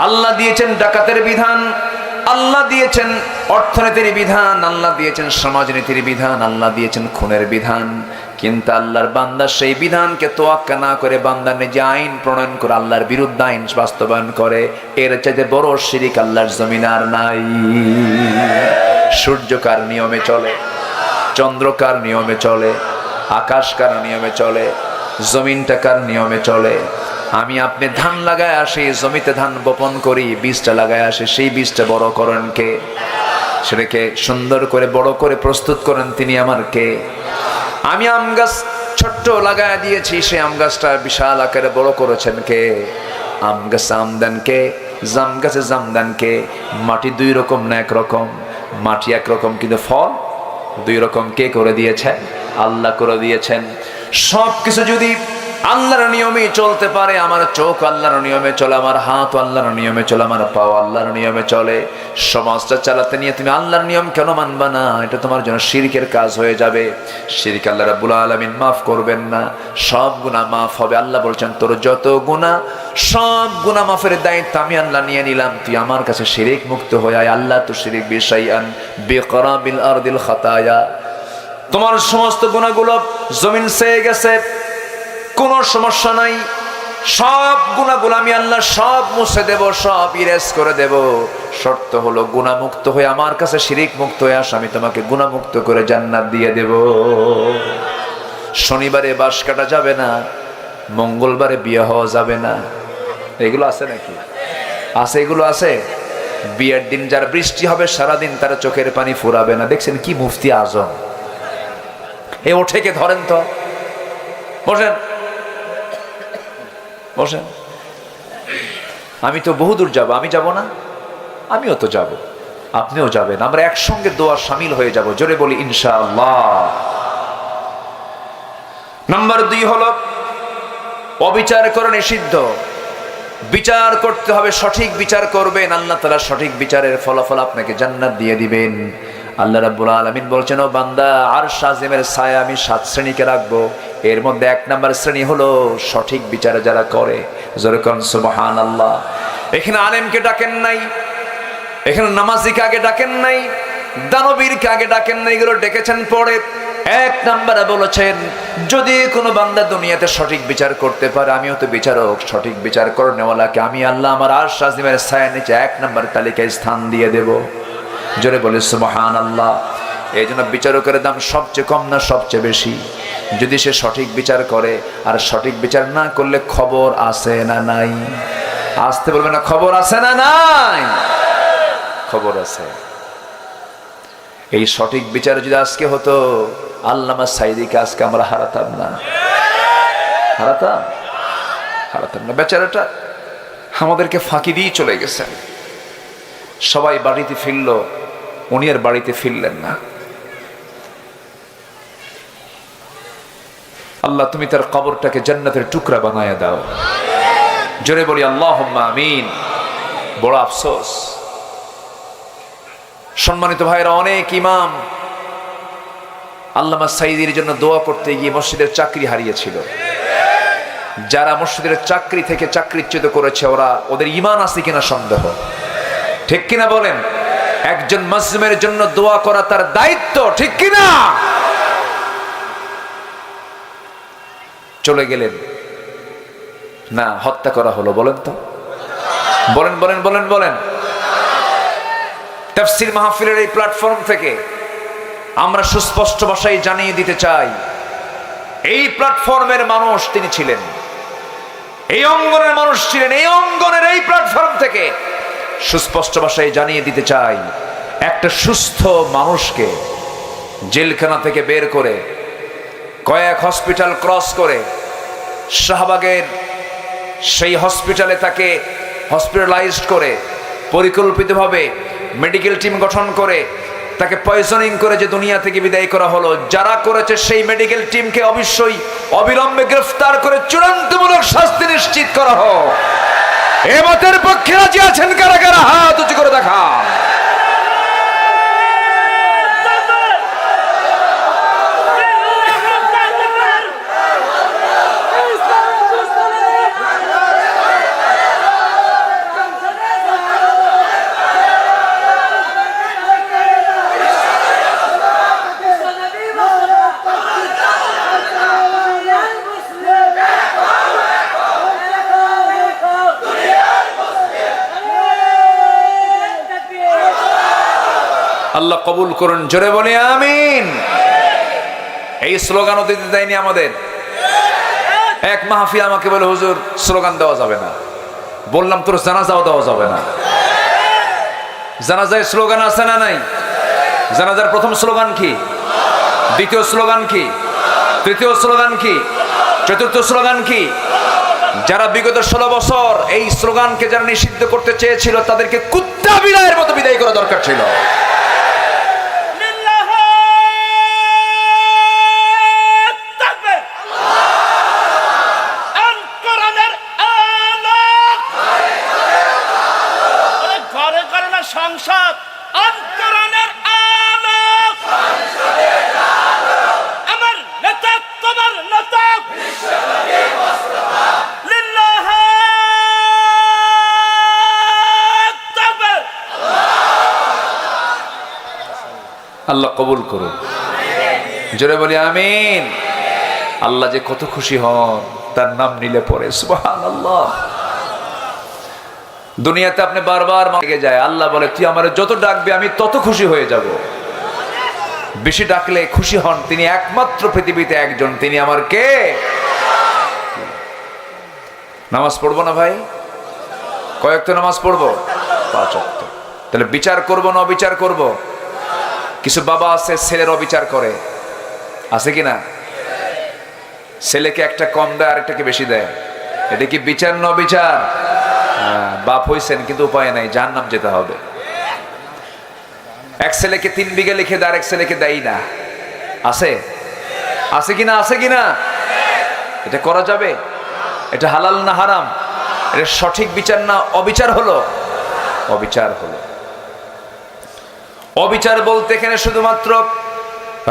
আল্লাহ দিয়েছেন ডাকাতের বিধান, আল্লাহ দিয়েছেন অর্থনীতির বিধান, আল্লাহ দিয়েছেন সমাজনীতির বিধান, আল্লাহ দিয়েছেন খুনের বিধান। কিন্তু আল্লাহর বান্দা সেই বিধানকে তোয়াক্কা না করে বান্দা নিজে আইন প্রণয়ন করে আল্লাহর বিরুদ্ধে আইন বাস্তবায়ন করে, এর চাইতে বড় শিরিক আল্লাহর জমিনে আর নাই। সূর্য কার নিয়মে চলে, চন্দ্র কার নিয়মে চলে, আকাশ কার নিয়মে চলে, জমিনটা কার নিয়মে চলে? আমি আপনি ধান লাগায় আসি, জমিতে ধান বপন করি, বীজটা লাগায় আসি, সেই বীজটা বড় করেন কে? সেটাকে সুন্দর করে বড় করে প্রস্তুত করেন তিনি আমার কে? আমি আম গাছ ছোট্ট লাগায় দিয়েছি, সেই আম গাছটা বিশাল আকারে বড় করেছেন কে? আম গাছে আম দেন কে? জাম গাছে জাম দেন কে? মাটি 2 রকম না 1 রকম? মাটি 1 রকম কিন্তু ফল 2 রকম। কে করে দিয়েছেন? আল্লাহ করে দিয়েছেন। সব কিছু যদি আল্লাহর নিয়মে চলতে পারে, আমার চোখ আল্লাহর নিয়মে চলে, আমার হাত আল্লাহর নিয়মে চলে, আমার পাও আল্লাহর নিয়মে চলে, সমাজটা চালাতে নিয়ে তুমি আল্লাহর নিয়ম কেন মানবা না? এটা তোমার জন্য শিরকের কাজ হয়ে যাবে। শিরক আল্লাহ রাব্বুল আলামিন মাফ করবেন না। সব গুনাহ মাফ হবে। আল্লাহ বলছেন তোর যত গুনাহ, সব গুনাহ মাফের দায়িত্ব আমি আল্লাহ নিয়ে নিলাম, তুই আমার কাছে শিরক মুক্ত হয়ে আয়। আল্লাহ তো শিরক বিশাইআন বিকরাবিল আরদিল খাতায়া। তোমার সমস্ত গুনাহগুলো জমিন চেয়ে গেছে, কোনো সমস্যা নাই। সব গুনাহগুলো আমি আল্লাহ সব মুছে দেব, সব ইরেজ করে দেব। শর্ত হলো গুনাহমুক্ত হয়ে আমার কাছে শিরিক মুক্ত হয়ে আস, আমি তোমাকে গুনাহমুক্ত করে জান্নাত দিয়ে দেব। শনিবারে বাস কাটা যাবে না, মঙ্গলবারে বিয়ে হওয়া যাবে না। এগুলো আছে নাকি? আছে, এগুলো আছে। বিয়ের দিন যার বৃষ্টি হবে সারাদিন তার চোখের পানি ফুরাবে না। দেখছেন কি মুফতি আজম? এ ওঠেকে ধরেন তো, বসেন বসেন। আমি তো বহুদূর যাব, আমি যাব না? আমিও তো যাব, আপনিও যাবেন, আমরা একসঙ্গে দোয়া শামিল হয়ে যাব। জোরে বলি ইনশাআল্লাহ। নাম্বার 2 হলো অবিচার করা নিষিদ্ধ। বিচার করতে হবে, সঠিক বিচার করবেন, আল্লাহ তাআলা সঠিক বিচারের ফলাফল আপনাকে জান্নাত দিয়ে দিবেন। আল্লাহ রাব্বুল আলামিন বলছেন, ও বান্দা, আরশ আজিমের ছায়া আমি 7 শ্রেণীকে রাখবো। এর মধ্যে 1 নম্বর শ্রেণী হলো সঠিক বিচার যারা করে। জোরে কোন সুবহানাল্লাহ। এখানে আলেমকে ডাকেন নাই, এখানে নামাজিকে আগে ডাকেন নাই, দানবীরকে আগে ডাকেন নাই, এগুলো ডেকেছেন পরে। 1 নম্বরে বলেছেন যদি কোনো বান্দা দুনিয়াতে সঠিক বিচার করতে পারে, আমিও তো বিচারক, সঠিক বিচার করনেওয়ালাকে আমি আল্লাহ আমার আরশ আজিমের ছায়ার নিচে 1 নম্বর তালিকায় স্থান দিয়ে দেব। জোরে বলে সুবহানাল্লাহ। এই জন্য বিচারকের দাম সবচেয়ে কম না সবচেয়ে বেশি? যদি সে সঠিক বিচার করে, আর সঠিক বিচার না করলে খবর আছে না নাই? আসতে বলবে না, খবর আছে না নাই? খবর আছে। এই সঠিক বিচার যদি আজকে হতো, আল্লামা সাইদিকে আজকে আমরা হারাতাম না, হারাতাম না। বেচারাটা আমাদেরকে ফাঁকি দিয়ে চলে গেছেন। সবাই বাড়িতে ফিরল, উনি আর বাড়িতে ফিরলেন না। আল্লাহ তুমি তার কবরটাকে জান্নাতের টুকরা বানায়া দাও। জোরে বলি আল্লাহুম্মা আমিন। বড় আফসোস সম্মানিত ভাইরা, অনেক ইমাম আল্লামা সাইদির জন্য দোয়া করতে গিয়ে মসজিদের চাকরি হারিয়েছিল। যারা মসজিদের চাকরি থেকে চাকরিচ্যুত করেছে ওদের ঈমান আছে কিনা সন্দেহ, ঠিক কিনা বলেন? একজন মাসলুমের জন্য দোয়া করা তার দায়িত্ব, ঠিক কিনা? চলে গেলেন না, হত্যা করা হলো। বলেন তো, বলেন বলেন বলেন বলেন। তাফসীর মাহফিলের এই প্ল্যাটফর্ম থেকে আমরা সুস্পষ্ট ভাষায় জানিয়ে দিতে চাই, এই প্ল্যাটফর্মের মানুষ তিনি ছিলেন, এই অঙ্গনের মানুষ ছিলেন। এই অঙ্গনের এই প্ল্যাটফর্ম থেকে সুস্পষ্ট ভাষায় জানিয়ে দিতে চাই, একটা সুস্থ মানুষকে জেলখানা থেকে বের করে কয়েক হসপিটাল ক্রস করে শাহবাগের সেই হসপিটালে তাকে হসপিটালাইজড করে পরিকল্পিতভাবে মেডিকেল টিম গঠন করে তাকে পয়জনিং করে যে দুনিয়া থেকে বিদায় করা হলো, যারা করেছে সেই মেডিকেল টিমকে অবশ্যই অবিলম্বে গ্রেফতার করে চূড়ান্তমূলক শাস্তি নিশ্চিত করা হোক। এ মতের পক্ষে রাজি আছেন কারা কারা? হাত উঁচু করে দেখা। আল্লাহ কবুল করুন। জোরে বলি আমিন। এই স্লোগানও দিতে দেয়নি আমাদের। এক মাহফিল আমাকে বলে, হুজুর স্লোগান দেওয়া যাবে না। বললাম তোর জানাজাও দেওয়া যাবে না। জানাজায় স্লোগান আছে না নাই? জানাজার প্রথম স্লোগান কি? দ্বিতীয় স্লোগান কি? তৃতীয় স্লোগান কি? চতুর্থ স্লোগান কি? যারা বিগত 16 বছর এই স্লোগানকে যারা নিষিদ্ধ করতে চেয়েছিল, তাদেরকে কুত্তা বিড়ালের মতো বিদায় করা দরকার ছিল। সংসদ অন্তরণের আলোক, আমার নেতা তোমার নেতা লিল্লাহ তাকবীর। আল্লাহ কবুল করুন। জোরে বলি আমিন। আল্লাহ যে কত খুশি হন তার নাম নিলে পরে, সুবহানাল্লাহ। দুনিয়াতে আপনি বারবার মাকে যায়, আল্লাহ বলে তুই আমার যত ডাকবে আমি তত খুশি হয়ে যাব। বেশি ডাকলে খুশি হন তিনি একমাত্র পৃথিবীতে একজন, তিনি আমার কে? নামাজ পড়বো না ভাই? কয়েকটা নামাজ পড়বো? 5 ওয়াক্ত। তাহলে বিচার করব না অবিচার করব? কিছু বাবা আছে ছেলের অবিচার করে, আছে কি না? ছেলেকে একটা কম দেয় আরেকটাকে বেশি দেয়, এটা কি বিচার না অবিচার? বাপ হইছেন কিন্তু উপায় নাই, জাহান্নাম যেতে হবে। এক ছেলেকে 3 বিঘা লিখে দেয়, আরেক ছেলেকে দেয় না, আছে? আছে কিনা? আছে কিনা? এটা করা যাবে? এটা হালাল না হারাম? এটা সঠিক বিচার না অবিচার হলো? অবিচার হলো। অবিচার বলতে এখানে শুধুমাত্র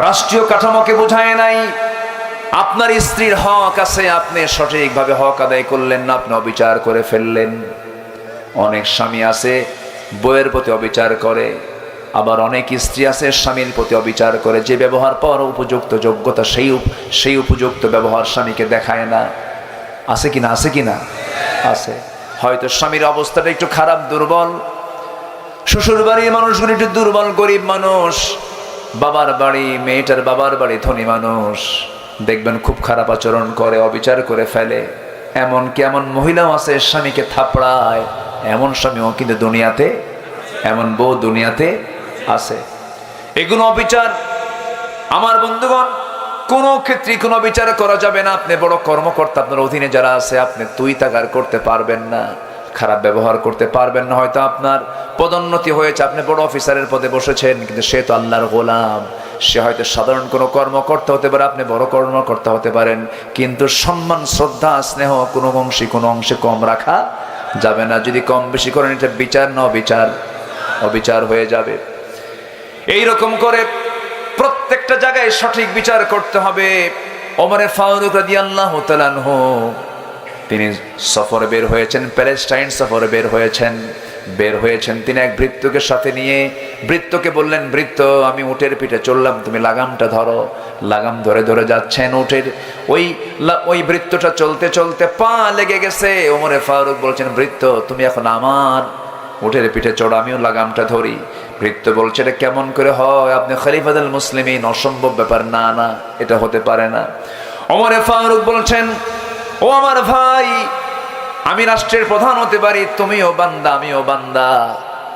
রাষ্ট্রীয় কাঠামোকে বোঝায় নাই, আপনার স্ত্রীর হক আছে, আপনি সঠিকভাবে হক আদায় করলেন না, আপনি অবিচার করে ফেললেন। অনেক স্বামী আছে বউয়ের প্রতি অবিচার করে, আবার অনেক স্ত্রী আছে স্বামীর প্রতি অবিচার করে। যে ব্যবহার পাওয়ার উপযুক্ত যোগ্যতা সেই উপযুক্ত ব্যবহার স্বামীকে দেখায় না। আছে কিনা? আছে কিনা? আছে। হয়তো স্বামীর অবস্থাটা একটু খারাপ, দুর্বল, শ্বশুর বাড়ির মানুষগুলো একটু দুর্বল, গরিব মানুষ, বাবার বাড়ি, মেয়েটার বাবার বাড়ি ধনী মানুষ, দেখবেন খুব খারাপ আচরণ করে, অবিচার করে ফেলে। এমনকি এমন মহিলাও আছে স্বামীকে থাপড়ায়, এমন স্বামীও কিন্তু দুনিয়াতে, এমন বউ দুনিয়াতে আছে। এগুলো অবিচার। আমার বন্ধুগণ, কোনো ক্ষেত্রে কোনো বিচার করা যাবে না। আপনি বড় কর্মকর্তা, আপনার অধীনে যারা আছে, আপনি তুই তাকার করতে পারবেন না, খারাপ ব্যবহার করতে পারবেন না। হয়তো আপনার পদোন্নতি হয়েছে, আপনি বড় অফিসারের পদে বসেছেন, কিন্তু সে তো আল্লাহর গোলাম। সে হয়তো সাধারণ কোনো কর্মকর্তা হতে পারে, আপনি বড় কর্মকর্তা হতে পারেন, কিন্তু সম্মান, শ্রদ্ধা, স্নেহ কোনো অংশে কম রাখা যাবে না। যদি কম বেশি করেন, এটা বিচার না অবিচার, অবিচার হয়ে যাবে। এইরকম করে প্রত্যেকটা জায়গায় সঠিক বিচার করতে হবে। ওমর ফারুক রাদিয়াল্লাহু তাআলা আনহু তিনি সফরে বের হয়েছেন, প্যালেস্টাইন সফরে বের হয়েছেন। তিনি এক ভৃত্যকে সাথে নিয়ে ভৃত্যকে বললেন, ভৃত্য, আমি উটের পিঠে চললাম, তুমি লাগামটা ধরো। লাগাম ধরে ধরে যাচ্ছেন, উটের ওই ভৃত্যটা চলতে চলতে পা লেগে গেছে। ওমর ফারুক বলছেন, ভৃত্য, তুমি এখন আমার উটের পিঠে চড়ো, আমিও লাগামটা ধরি। ভৃত্য বলছে, এটা কেমন করে হয়? আপনি খলিফাতুল মুসলিমিন, অসম্ভব ব্যাপার। না না, এটা হতে পারে না। ওমর ফারুক বলছেন, ও আমার ভাই, আমি রাষ্ট্রের প্রধান হতে পারি, তুমিও বান্দা আমিও বান্দা।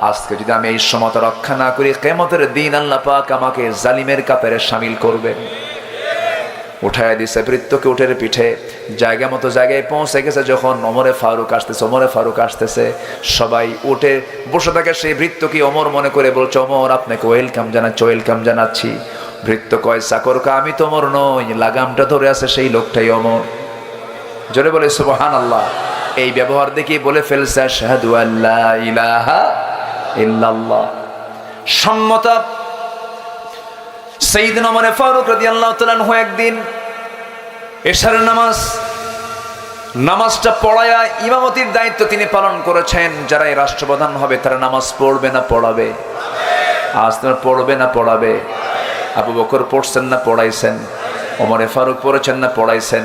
আজকে যদি আমি এই সমতা রক্ষা না করি, কিয়ামতের দিন আল্লাহ পাক আমাকে জালিমের কাতারে শামিল করবেন। উঠায় দিছে ভৃত্যকে উটের পিঠে, জায়গা মতো জায়গায় পৌঁছে গেছে। যখন ওমর ফারুক আসতেছে, সবাই উঠে বসে থাকে। সেই ভৃত্যকে ওমর মনে করে বলছে, ওমর, আপনাকে ওয়েলকাম জানাচ্ছি। ভৃত্য কয়, চাকরকে, আমি তো ওমর নই, লাগামটা ধরে আছে সেই লোকটাই ওমর। জোরে বলে সুবহানাল্লাহ। এই ব্যবহার দেখে বলে ফেলছে, আশহাদু আল্লা ইলাহা ইল্লাল্লাহ। সম্মতা। সাইয়েদনা ওমর ফারুক রাদিয়াল্লাহু তাআলা আনহু একদিন এশার নামাজটা পড়ায়া ইমামতির দায়িত্ব তিনি পালন করেছেন। যারা এই রাষ্ট্রপ্রধান হবে তারা নামাজ পড়বে না পড়াবে? আজ তারা পড়বে না পড়াবে? আবু বকর পড়ছেন না পড়াইছেন? ওমর ফারুক পড়েছেন না পড়াইছেন?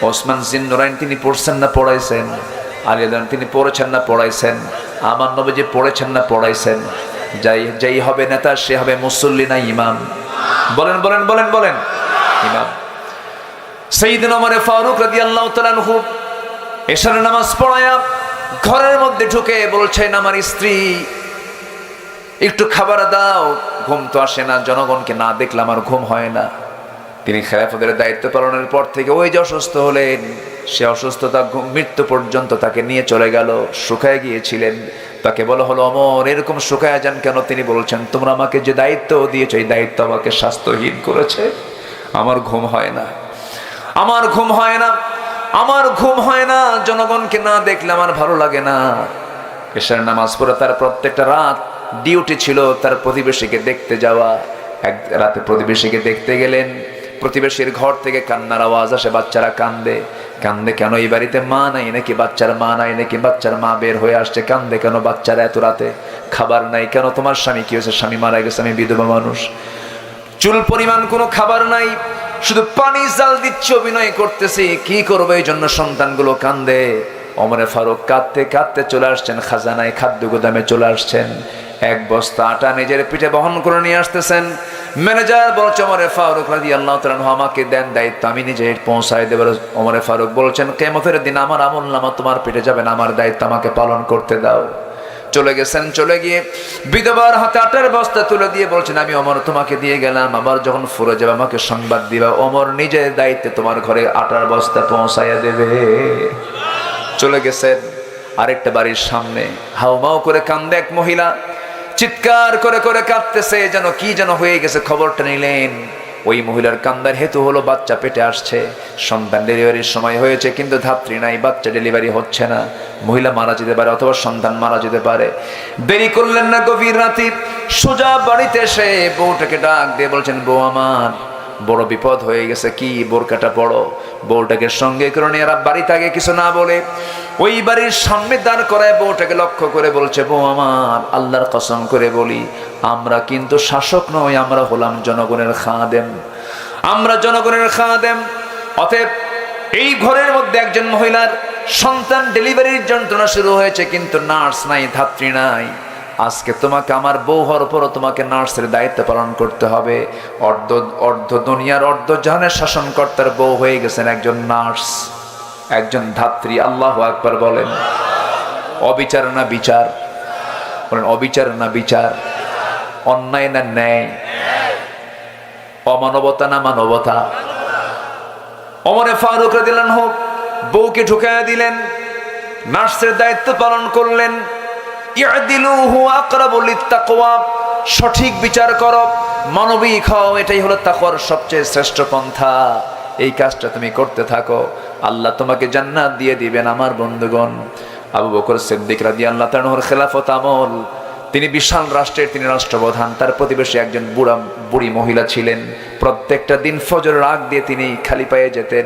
ওসমান জিন্নুরাইন তিনি পড়ছেন না পড়াইছেন? আলী তিনি পড়েছেন না পড়াইছেন? আমার নবীজি পড়েছেন না পড়াইছেন? যাই হবে নেতা, সে হবে মুসল্লি না ইমাম? বলেন বলেন বলেন বলেন। ইমাম। সাইয়েদনা ওমর ফারুক রাদিয়াল্লাহু তাআলা আনহু এশার নামাজ পড়ায়া ঘরের মধ্যে ঢুকে বলছেন, আমার স্ত্রী, একটু খাবার দাও, ঘুম তো আসে না, জনগণকে না দেখলে আমার ঘুম হয় না। তিনি খেলাফতের দায়িত্ব পালনের পর থেকে ওই যে অসুস্থ হলেন, সে অসুস্থতা মৃত্যু পর্যন্ত তাকে নিয়ে চলে গেল, শুকায় গিয়েছিলেন। তাকে বলা হলো, ওমর, এরকম শুকায় যান কেন? তিনি বলছেন, তোমরা আমাকে যে দায়িত্ব দিয়েছো, এই দায়িত্ব আমাকে স্বাস্থ্যহীন করেছে। আমার ঘুম হয় না, আমার ঘুম হয় না, আমার ঘুম হয় না, জনগণকে না দেখলে আমার ভালো লাগে না। এশার নামাজ পড়ে তার প্রত্যেকটা রাত ডিউটি ছিল তার প্রতিবেশীকে দেখতে যাওয়া। এক রাতে প্রতিবেশীকে দেখতে গেলেন, প্রতিবেশীর ঘর থেকে কান্নার আওয়াজ আসে, বাচ্চারা কান্দে। কান্দে কেন? এই বাড়িতে মা নাই নাকি? বাচ্চার মা নাই নাকি? বাচ্চার মা বের হয়ে আসছে। কান্দে কেন বাচ্চারা এত রাতে? খাবার নাই কেন? তোমার স্বামী কি হয়েছে? স্বামী মারা গেছে, আমি বিধবা মানুষ, চুল পরিমাণ কোনো খাবার নাই, শুধু পানি জাল দিচ্ছে, অভিনয় করতেছি, কি করবো? এই জন্য সন্তানগুলো কান্দে। ওমর ফারুক কাঁদতে কাঁদতে চলে আসছেন খাজানায়, খাদ্য গোদামে চলে আসছেন। এক বস্তা আটা নিজের পিঠে বহন করে নিয়ে আসতেছেন। ম্যানেজার বলছে, ওমর ফারুক রাদিয়াল্লাহু তাআলা আনহু, আমাকে দেন দায়িত্ব, আমি নিজে পৌঁছায় দেব। ওমর ফারুক বলছেন, কিয়ামতের দিন আমার আমলনামা তোমার পিঠে যাবে না, আমার দায়িত্ব আমাকে পালন করতে দাও। চলে গেছেন, চলে গিয়ে বিধবার হাতে আটার বস্তা তুলে দিয়ে বলছেন, আমি ওমর তোমাকে দিয়ে গেলাম, আবার যখন ফুরে যাবে আমাকে সংবাদ দিবা। ওমর নিজের দায়িত্বে তোমার ঘরে আটার বস্তা পৌঁছাইয়া দেবে। চলে গেছেন আরেকটা বাড়ির সামনে, হাউমাউ করে কান্দে এক মহিলা, চিৎকার করে করে কাঁদতেছে, যেন কি যেন হয়ে গেছে। খবরটা নিলেন। ওই মহিলার কান্দার হেতু হলো বাচ্চা পেটে আসছে, সন্তান ডেলিভারির সময় হয়েছে, কিন্তু ধাত্রী নাই, বাচ্চা ডেলিভারি হচ্ছে না। মহিলা মারা যেতে পারে অথবা সন্তান মারা যেতে পারে। দেরি করলেন না, গভীর রাতে সোজা বাড়িতে এসে বউটাকে ডাক দিয়ে বলছেন, বউ আমার, বড় বিপদ হয়ে গেছে, কি বোরকাটা পড়ো। বউটাকে সঙ্গে করে নিয়ে এরা বাড়িতে আগে কিছু না বলে ওই বাড়ির সামনে দাঁড় করায় বউটাকে লক্ষ্য করে বলছে, বউ আমার, আল্লাহর কসম করে বলি, আমরা কিন্তু শাসক নই, আমরা হলাম জনগণের খাদেম, আমরা জনগণের খাদেম। অতএব এই ঘরের মধ্যে একজন মহিলার সন্তান ডেলিভারির যন্ত্রণা শুরু হয়েছে, কিন্তু নার্স নাই, ধাত্রী নাই। আজকে তোমাকে আমার বউ হওয়ার পরও তোমাকে নার্সের দায়িত্ব পালন করতে হবে। অর্ধ দুনিয়ার অর্ধ জাহানের শাসনকর্তার বউ হয়ে গেছেন একজন নার্স, একজন ধাত্রী। আল্লাহু আকবার বলেন। অবিচার না বিচার? বলেন অবিচার না বিচার? অন্যায় না ন্যায়? অমানবতা না মানবতা? ওমরে ফারুক রাদিয়াল্লাহু আনহু বউকে ঢুকায়া দিলেন, নার্সের দায়িত্ব পালন করলেন। ইয়াদিলু হুয়া আকরাবু লিত্তাকওয়া, সঠিক বিচার করো, মানবিক হও, এটাই হলো তাকওয়ার সবচেয়ে শ্রেষ্ঠ পন্থা। এই কাজটা তুমি করতে থাকো, আল্লাহ তোমাকে জান্নাত দিয়ে দিবেন। আমার বন্ধুগণ, আবু বকর সিদ্দিক রাদিয়াল্লাহু তাআলার খেলাফত আমল, তিনি বিশাল রাষ্ট্রের তিনি রাষ্ট্রপ্রধান। তার প্রতিবেশী একজন বুড়ি মহিলা ছিলেন। প্রত্যেকটা দিন ফজরের আগ দিয়ে তিনি খালি পায়ে যেতেন,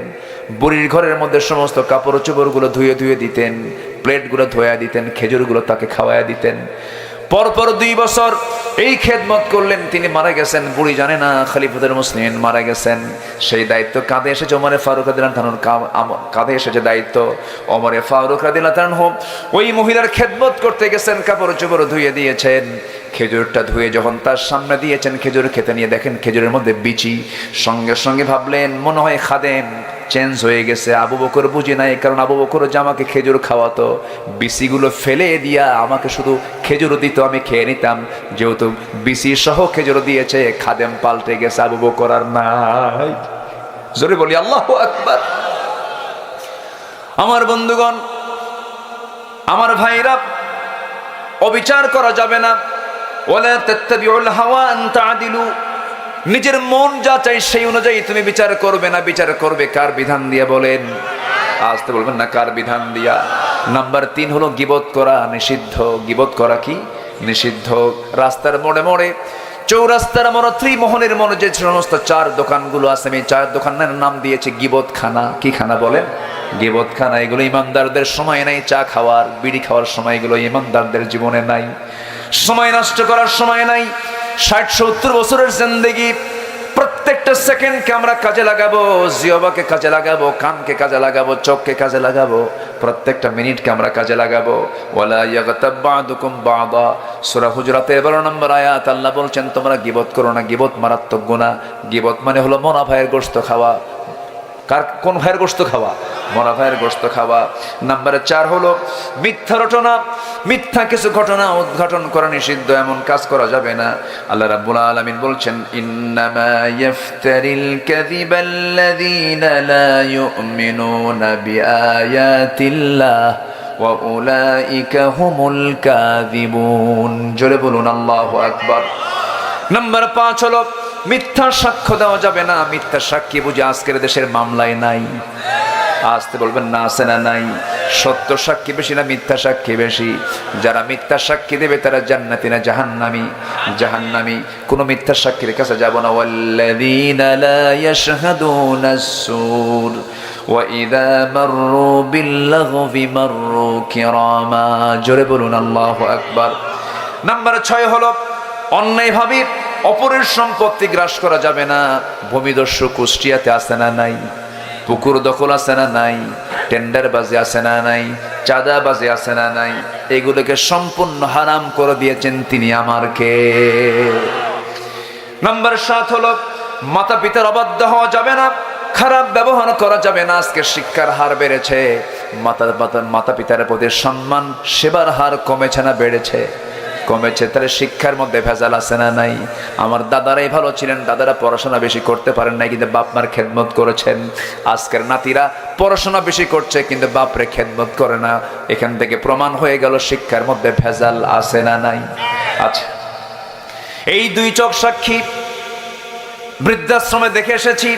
বুড়ির ঘরের মধ্যে সমস্ত কাপড় চোপড়গুলো ধুয়ে দিতেন, প্লেটগুলো ধোয়া দিতেন, খেজুরগুলো তাকে খাওয়াইয়া দিতেন। পরপর 2 বছর এই খেদমত করলেন, তিনি মারা গেছেন। বুড়ি জানে না খলিফাতুল মুসলিমিন মারা গেছেন। সেই দায়িত্ব কাঁধে এসেছে ওমরে ফারুক রাদিয়াল্লাহু আনহুর, কাঁধে এসেছে দায়িত্ব। ওমরে ফারুক রাদিয়াল্লাহু আনহু ওই মহিলার খেদমত করতে গেছেন, কাপড় চোপড় ধুয়ে দিয়েছেন। খেজুরটা ধুয়ে যখন তার সামনে দিয়েছেন, খেজুর খেতে নিয়ে দেখেন খেজুরের মধ্যে বিচি। সঙ্গে সঙ্গে ভাবলেন মনে হয় খাদেম চেঞ্জ হয়ে গেছে। আবু বকর বুঝি নাই, কারণ আবু বকর যে আমাকে খেজুর খাওয়াতো, বিচিগুলো ফেলে দিয়া আমাকে শুধু খেজুর দিত, আমি খেয়ে নিতাম। যেহেতু বিচি সহ খেজুর দিয়েছে, খাদেম পাল্টে গেছে, আবু বকর আর নাই। জোরে বলি আল্লাহু আকবার। আমার বন্ধুগণ, আমার ভাইরা, অবিচার করা যাবে না। ওয়ালা তাত্তাবিউল হাওয়া আন তা'দিলু, নিজের মন যা চাই সেই অনুযায়ী তুমি বিচার করবে না। বিচার করবে কার বিধান দিয়ে? বলেন, আসতে বলবেন না, কার বিধান দিয়া? নাম্বার 3 হলো গীবত করা নিষিদ্ধ। গীবত করা কি? নিষিদ্ধ। রাস্তার মোড়ে মোড়ে, চৌরাস্তার মোড়ে, ত্রিমোহনের মোড়ে যে সমস্ত 4 দোকানগুলো আছে, আমি 4 দোকানের নাম দিয়েছি গীবত খানা। কি খানা বলেন? গীবত খানা। এগুলো ইমানদারদের সময় নাই চা খাওয়ার, বিড়ি খাওয়ার সময়, এগুলো ইমানদারদের জীবনে নাই। সময় নষ্ট করার সময় নাই। 60-70 বছরের জিন্দেগি, প্রত্যেকটা সেকেন্ডকে আমরা কাজে লাগাবো। জিহ্বাকে কাজে লাগাবো, কানকে কাজে লাগাবো, চোখকে কাজে লাগাবো, প্রত্যেকটা মিনিটকে আমরা কাজে লাগাবো। ওয়ালা ইয়াগতাব বা'দুকুম বা'দা, সূরা হুজুরাতের 12 নম্বর আয়াত। আল্লাহ বলছেন তোমরা গীবত করো না। গীবত মারাত্মক গুনাহ। গীবত মানে হলো মরা ভাইয়ের গোশত খাওয়া। কোন ভাইয়ের গোশত খাওয়া? মরা ভাইয়ের গোশত খাওয়া। নাম্বার 4 হলো মিথ্যা রটনা। মিথ্যা কিছু ঘটনা উদ্ঘাটন করা নিষিদ্ধ, এমন কাজ করা যাবে না। আল্লাহ রাব্বুল আলামিন বলছেন, ইন্নামা ইয়াফতারিল কাযিবাল্লাযীনা লা ইউমিনুনা বিআয়াতিল্লাহ ওয়া উলাইকা হুমুল কাযিবুন। জোরে বলুন আল্লাহু আকবার। নাম্বার 5 হলো মিথ্যা সাক্ষ্য দেওয়া যাবে না। মিথ্যা সাক্ষী বুঝে আজকের দেশের মামলায় নাই। আসতে বলবেন না, আছে না নাই? সত্য সাক্ষী বেশি না মিথ্যা সাক্ষী বেশি? যারা মিথ্যা সাক্ষী দেবে তারা জান্নাতি না জাহান্নামী? জাহান্নামী। কোন মিথ্যা সাক্ষীর কাছে যাব না। ওয়াল্লাযীনা লা ইয়াশহাদুনাস সুর ওয়া ইযা মাররু বিল্লাগবি মাররু কিরামা। জোরে বলুন আল্লাহু আকবার। নাম্বার 6 হলো অন্যায়ভাবে অপরের সম্পত্তি গ্রাস করা যাবে না। ভূমিদস্যু কুষ্টিয়াতে আছে না নাই? পুকুর দখল আছে না নাই? টেন্ডারবাজি আছে না নাই? চাঁদাবাজি আছে না নাই? এগুলোকে সম্পূর্ণ হারাম করে দিয়েছেন তিনি আমার কে। নাম্বার 7 হলো মাতা পিতার অবাধ্য হওয়া যাবে না, খারাপ ব্যবহার করা যাবে না। আজকে শিক্ষার হার বেড়েছে, মাতা পিতার প্রতি সম্মান, সেবার হার কমেছে না বেড়েছে? কমেছে। তাহলে শিক্ষার মধ্যে ভেজাল আছে না নাই? আমার দাদারাই ভালো ছিলেন, দাদারা পড়াশোনা বেশি করতে পারেন নাই, কিন্তু বাপ মার খেদমত করেছেন। আজকের নাতিরা পড়াশোনা বেশি করছে কিন্তু বাপরে খেদমত করে না। এখান থেকে প্রমাণ হয়ে গেল শিক্ষার মধ্যে ভেজাল আছে না নাই? আচ্ছা, এই 2 চোখ সাক্ষী। বৃদ্ধাশ্রমে দেখে এসেছি,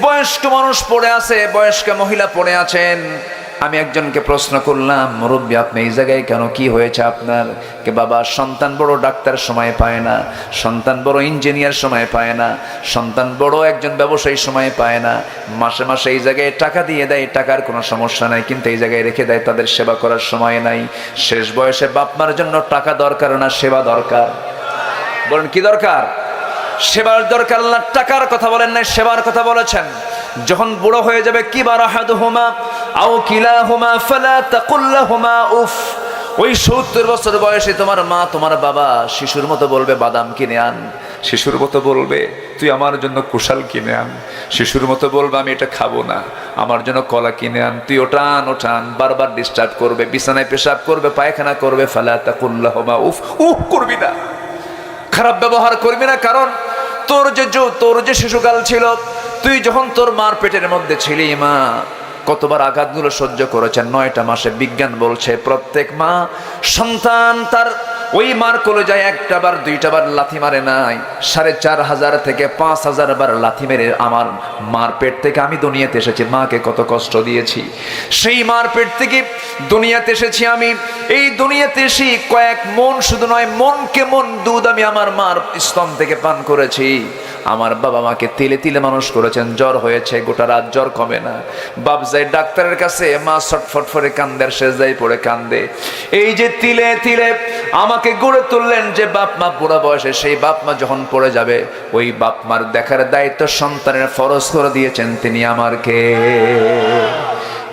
বয়স্ক মানুষ পড়ে আছে, বয়স্ক মহিলা পড়ে আছেন। আমি একজনকে প্রশ্ন করলাম, মুরব্বী আপনি এই জায়গায় কেন, কি হয়েছে আপনার? কে বাবা, সন্তান বড় ডাক্তার সময় পায় না, সন্তান বড় ইঞ্জিনিয়ার সময় পায় না, সন্তান বড় একজন ব্যবসায়ী সময় পায় না, মাসে মাসে এই জায়গায় টাকা দিয়ে দেয়, টাকার কোনো সমস্যা নাই, কিন্তু এই জায়গায় রেখে দেয়, তাদের সেবা করার সময় নাই। শেষ বয়সে বাপ মার জন্য টাকা দরকার না সেবা দরকার? বলেন কি দরকার? সেবার দরকার। আল্লাহ টাকার কথা বলেন না, সেবার কথা বলেছেন। যখন বুড়ো হয়ে যাবে, কিবার আহাদুহুমা আও কিলাহুমা ফালা তাকুল লাহুমা উফ, ওই 70 বছর বয়সে তোমার মা তোমার বাবা শিশুর মতো বলবে বাদাম কিনে আন, শিশুর মতো বলবে তুই আমার জন্য কুশাল কিনে আন, শিশুর মতো বলবে আমি এটা খাবো না, আমার জন্য কলা কিনে আন, তুই ওটা আন ওটা আন, বারবার ডিস্টার্ব করবে, বিছানায় পেশাব করবে, পায়খানা করবে। ফালা তাকুল লাহুমা উফ, উফ করবি না, খারাপ ব্যবহার করবি না। কারণ তোর যে শিশুকাল ছিল, তুই যখন তোর মার পেটের মধ্যে ছিলি, মা কতবার আঘাতগুলো সহ্য করেছেন। 9টা মাসে বিজ্ঞান বলছে প্রত্যেক মা সন্তান তার ওই মার কলেজায় 1টা বার 2টা বার লাথি মারে নাই, 4500 থেকে 5000 বার লাথি মেরে আমার মার পেট থেকে আমি দুনিয়াতে এসেছি। মাকে কত কষ্ট দিয়েছি, সেই মার পেট থেকে দুনিয়াতে এসেছি আমি। এই দুনিয়াতে এসে কয়েক মন, শুধু নয় মনকে মন দুধ আমি আমার মার স্তন থেকে পান করেছি। আমার বাবা মাকে তিলে তিলে মানুষ করেছেন, জ্বর হয়েছে গোটা রাত জ্বর কমে না, বাপ যায় ডাক্তারের কাছে, মা ছটফট করে কান্দে, আর সেজদায় পড়ে কান্দে। এই যে তিলে তিলে আমাকে গড়ে তুললেন যে বাপ মা বুড়া বয়সে, সেই বাপ মা যখন পড়ে যাবে, ওই বাপ মার দেখার দায়িত্ব সন্তানের ফরজ করে দিয়েছেন তিনি আমারকে।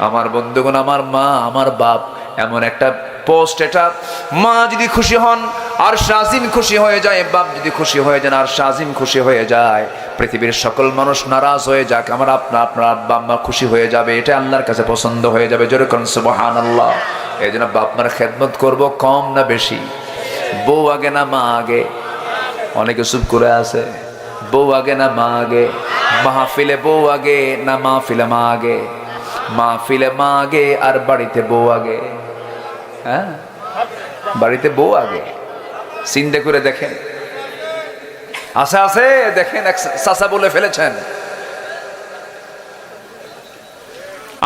আমার বন্ধুগণ, আমার মা আমার বাপ এমন একটা পোস্ট, এটা মা যদি খুশি হন আর শাজিম খুশি হয়ে যায়, বাপ যদি খুশি হয়ে যান আর শাজিম খুশি হয়ে যায়, পৃথিবীর সকল মানুষ নারাজ হয়ে যাক, আমার আপনার আব্বা আম্মা খুশি হয়ে যাবে, এটা আল্লাহর কাছে পছন্দ হয়ে যাবে। জোরে করুন সুবহানাল্লাহ। এই জন্য বাপ মার খেদমত করবো, কম না বেশি? বউ আগে না মা আগে? অনেকে চুপ করে আছে। বউ আগে না মা আগে? মাহফিলে বউ আগে না মাহফিলে মা আগে? মাহফিলে মা আগে আর বাড়িতে বউ আগে? হ্যাঁ, বাড়িতে বউ আগে। চিন্তা করে দেখেন, আছে আছে দেখেন, চাচা বলে ফেলেছেন।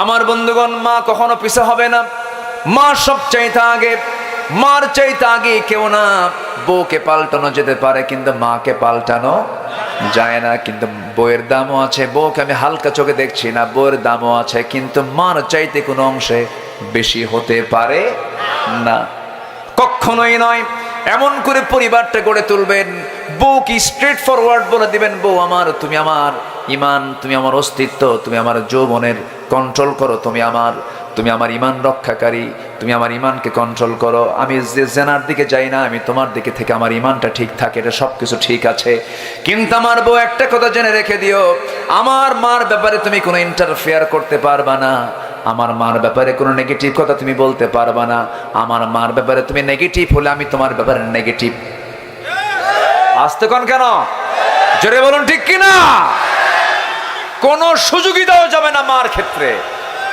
আমার বন্ধুগণ, মা কখনো পিছে হবে না, মা সব চাইতে আগে। মার চাইতে আগে কেউ না। বউকে পাল্টানো যেতে পারে, কিন্তু মাকে পাল্টানো যায় না। কিন্তু বউয়ের দামও আছে, বউকে আমি হালকা চোখে দেখছি না, বউয়ের দামও আছে, কিন্তু মার চাইতে কোনো অংশে বেশি হতে পারে না, কখনোই নয়। এমন করে পরিবারটা গড়ে তুলবেন, বউকে স্ট্রেট ফরওয়ার্ড বলে দিবেন, বউ আমার, তুমি আমার ইমান, তুমি আমার অস্তিত্ব, তুমি আমার যৌবনের কন্ট্রোল করো, তুমি আমার ইমান রক্ষাকারী, তুমি আমার ইমানকে কন্ট্রোল করো। আমি যে জেনার দিকে যাই না, আমি তোমার দিকে থেকে আমার ইমানটা ঠিক থাকে, এটা সব কিছু ঠিক আছে। কিন্তু আমার বউ একটা কথা জেনে রেখে দিও, আমার মার ব্যাপারে তুমি কোনো ইন্টারফেয়ার করতে পারবা না, আমার মার ব্যাপারে কোনো নেগেটিভ কথা তুমি বলতে পারবা না। আমার মার ব্যাপারে তুমি নেগেটিভ হলে আমি তোমার ব্যাপারে নেগেটিভ। আসতে কোন কেন? জোরে বলুন ঠিক কিনা? কোনো সুযোগই দেওয়া যাবে না মার ক্ষেত্রে,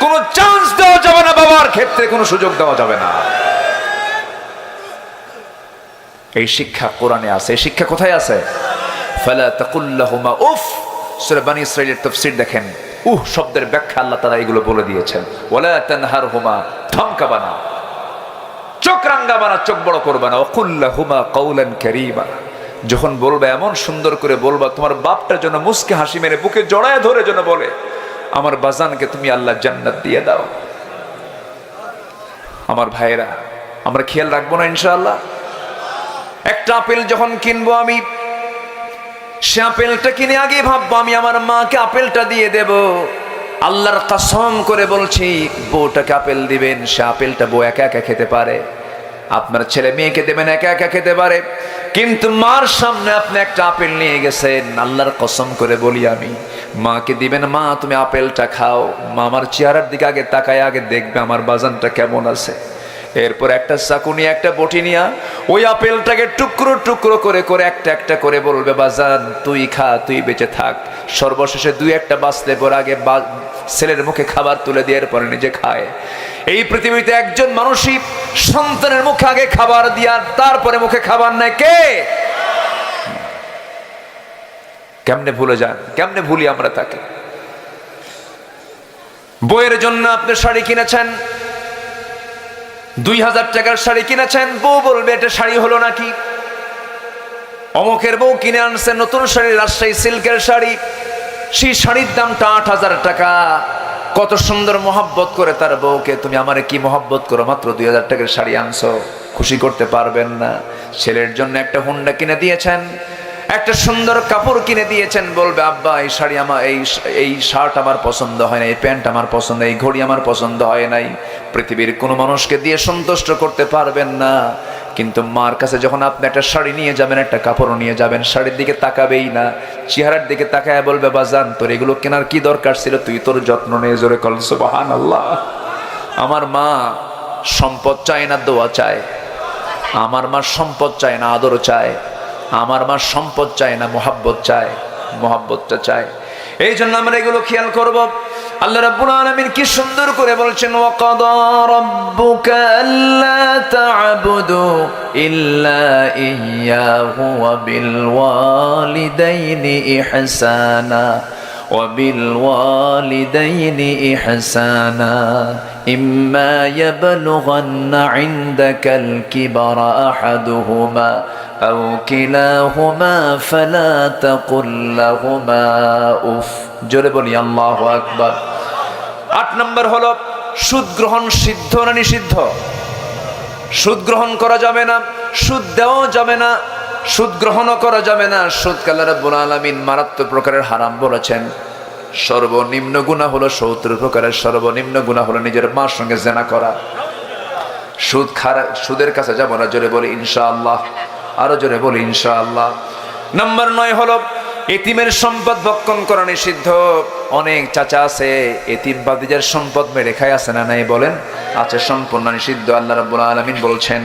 কোনো চান্স দেওয়া যাবে না বাবার ক্ষেত্রে, কোনো সুযোগ দেওয়া যাবে না। এই শিক্ষা কোরআনে আছে। এই শিক্ষা কোথায় আছে? ফালা তাকুল লাহুমা উফ। সূরা বনী ইসরাঈলের তাফসীর দেখেন, শব্দের ব্যাখ্যা আল্লাহ তাআলা এগুলো বলে দিয়েছেন। ওয়ালা তানহারহুমা, ধমকাবা না, চোখ রাঙ্গাবা না, চোখ বড় করবা না। ওয়াকুল লাহুমা কাওলান কারীমা, যখন বলবা এমন সুন্দর করে বলবা, তোমার বাপটা যেন মুস্কে হাসি মেরে বুকে জড়ায় ধরে যেন বলে, আমার বাজানকে তুমি আল্লাহ জান্নাত দিয়ে দাও। আমার ভাইয়েরা, আমরা খেয়াল রাখবো না ইনশাআল্লাহ? একটা আপেল যখন কিনবো আমি, সে আপেলটা কিনে আগে ভাববো আমি আমার মাকে আপেলটা দিয়ে দেব। আল্লাহর কসম করে বলছি, বউটাকে আপেল দিবেন, সে আপেলটা বউ একা একা খেতে পারে। আপনার ছেলে মেয়েকে দেবেন, একা একা খেতে পারে। কিন্তু মার সামনে আপনি একটা আপেল নিয়ে গেছেন, আল্লাহর কসম করে বলি আমি, মাকে দিবেন, মা তুমি আপেলটা খাও। মা আমার চেহারার দিকে আগে তাকায়, আগে দেখবে আমার বাজানটা কেমন আছে। এরপর একটা চাকু নিয়ে, একটা বটি নিয়ে ওই আপেলটাকে টুকরো টুকরো করে করে একটা একটা করে বলবে, বাজান তুই খা, তুই বেঁচে থাক। সর্বশেষে 2-1টা বাঁচলে পর আগে ছেলের মুখে খাবার তুলে দিয়ে এরপরে নিজে খায়। এই পৃথিবীতে একজন মানুষই সন্তানের মুখে আগে খাবার দিয়া তারপরে মুখে খাবার নেয় কে? কেমনে ভুলে যান, কেমনে ভুলি আমরা তাকে? বউয়ের জন্য আপনি শাড়ি কিনেছেন, 2000 টাকার শাড়ি কিনেছেন, বউ বলবে এটা শাড়ি হলো নাকি? অমুকের বউ কিনে আনছে নতুন শাড়ি, রাজশাহী সিল্কের শাড়ি, সেই শাড়ির দামটা 8000 টাকা। কত সুন্দর মোহাব্বত করে তার বউকে, তুমি আমারে কি মোহাব্বত করো, মাত্র 2000 টাকার শাড়ি আনছো, খুশি করতে পারবেন না? ছেলের জন্য একটা হুন্ডা কিনে দিয়েছেন, একটা সুন্দর কাপড় কিনে দিয়েছেন, বলবে আব্বা এই শাড়ি আমার, এই শার্ট আমার পছন্দ হয় না, এই প্যান্ট আমার পছন্দ, এই ঘড়ি আমার পছন্দ হয় নাই। পৃথিবীর কোনো মানুষকে দিয়ে সন্তুষ্ট করতে পারবেন না, কিন্তু মার কাছে যখন আপনি একটা শাড়ি নিয়ে যাবেন, একটা কাপড় নিয়ে যাবেন, শাড়ির দিকে তাকাবেই না, চেহারার দিকে তাকায় বলবে বাজান তোর এগুলো কেনার কি দরকার ছিল, তুই তোর যত্ন নিয়ে জোরে কল সুবহানাল্লাহ। আমার মা সম্পদ চায় না, দোয়া চায়। আমার মা সম্পদ চায় না, আদর চায়। আমার মা সম্পদ চায় না, মোহাব্বত চায়, মোহাব্বতটা চায়। এই জন্য আমরা এগুলো খেয়াল করব। আল্লাহ রাব্বুল আলামিন কি সুন্দর করে বলছেন, ওয়াকাদা রাব্বুকা আল্লা তা'বুদু ইল্লা ইয়্যাহু ওয়া বিল ওয়ালিদাইনি ইহসানা وبالوالدين إحسانا إما يبلغن عندك الكبر أحدهما أو كلاهما فلا تقل لهما أف জোরে বলি আল্লাহু আকবার। 8 নম্বর হলো সুদ গ্রহণ সিদ্ধ না নিষিদ্ধ? সুদ গ্রহণ করা যাবে না, সুদ দেওয়া যাবে না, সুদ গ্রহণও করা যাবে না। সুদকে আল্লাহ রাব্বুল আলামিন মারাত্মক প্রকারের হারাম বলেছেন। সর্বনিম্ন গুনাহ হলো 70 প্রকারের সর্বনিম্ন গুনাহ হলো নিজের মার সঙ্গে জিনা করা। সুদের কাছে যাব না, জোরে বলি ইনশাআল্লাহ, আরো জোরে বলি ইনশাআল্লাহ। নাম্বার 9 হলো এতিমের সম্পদ ভক্ষণ করা নিষিদ্ধ। অনেক চাচা আছে এতিম বাদীদের সম্পদ মেরে খায়, আছে না নাই বলেন? আছে, সম্পূর্ণ নিষিদ্ধ। আল্লাহ রাব্বুল আলামিন বলছেন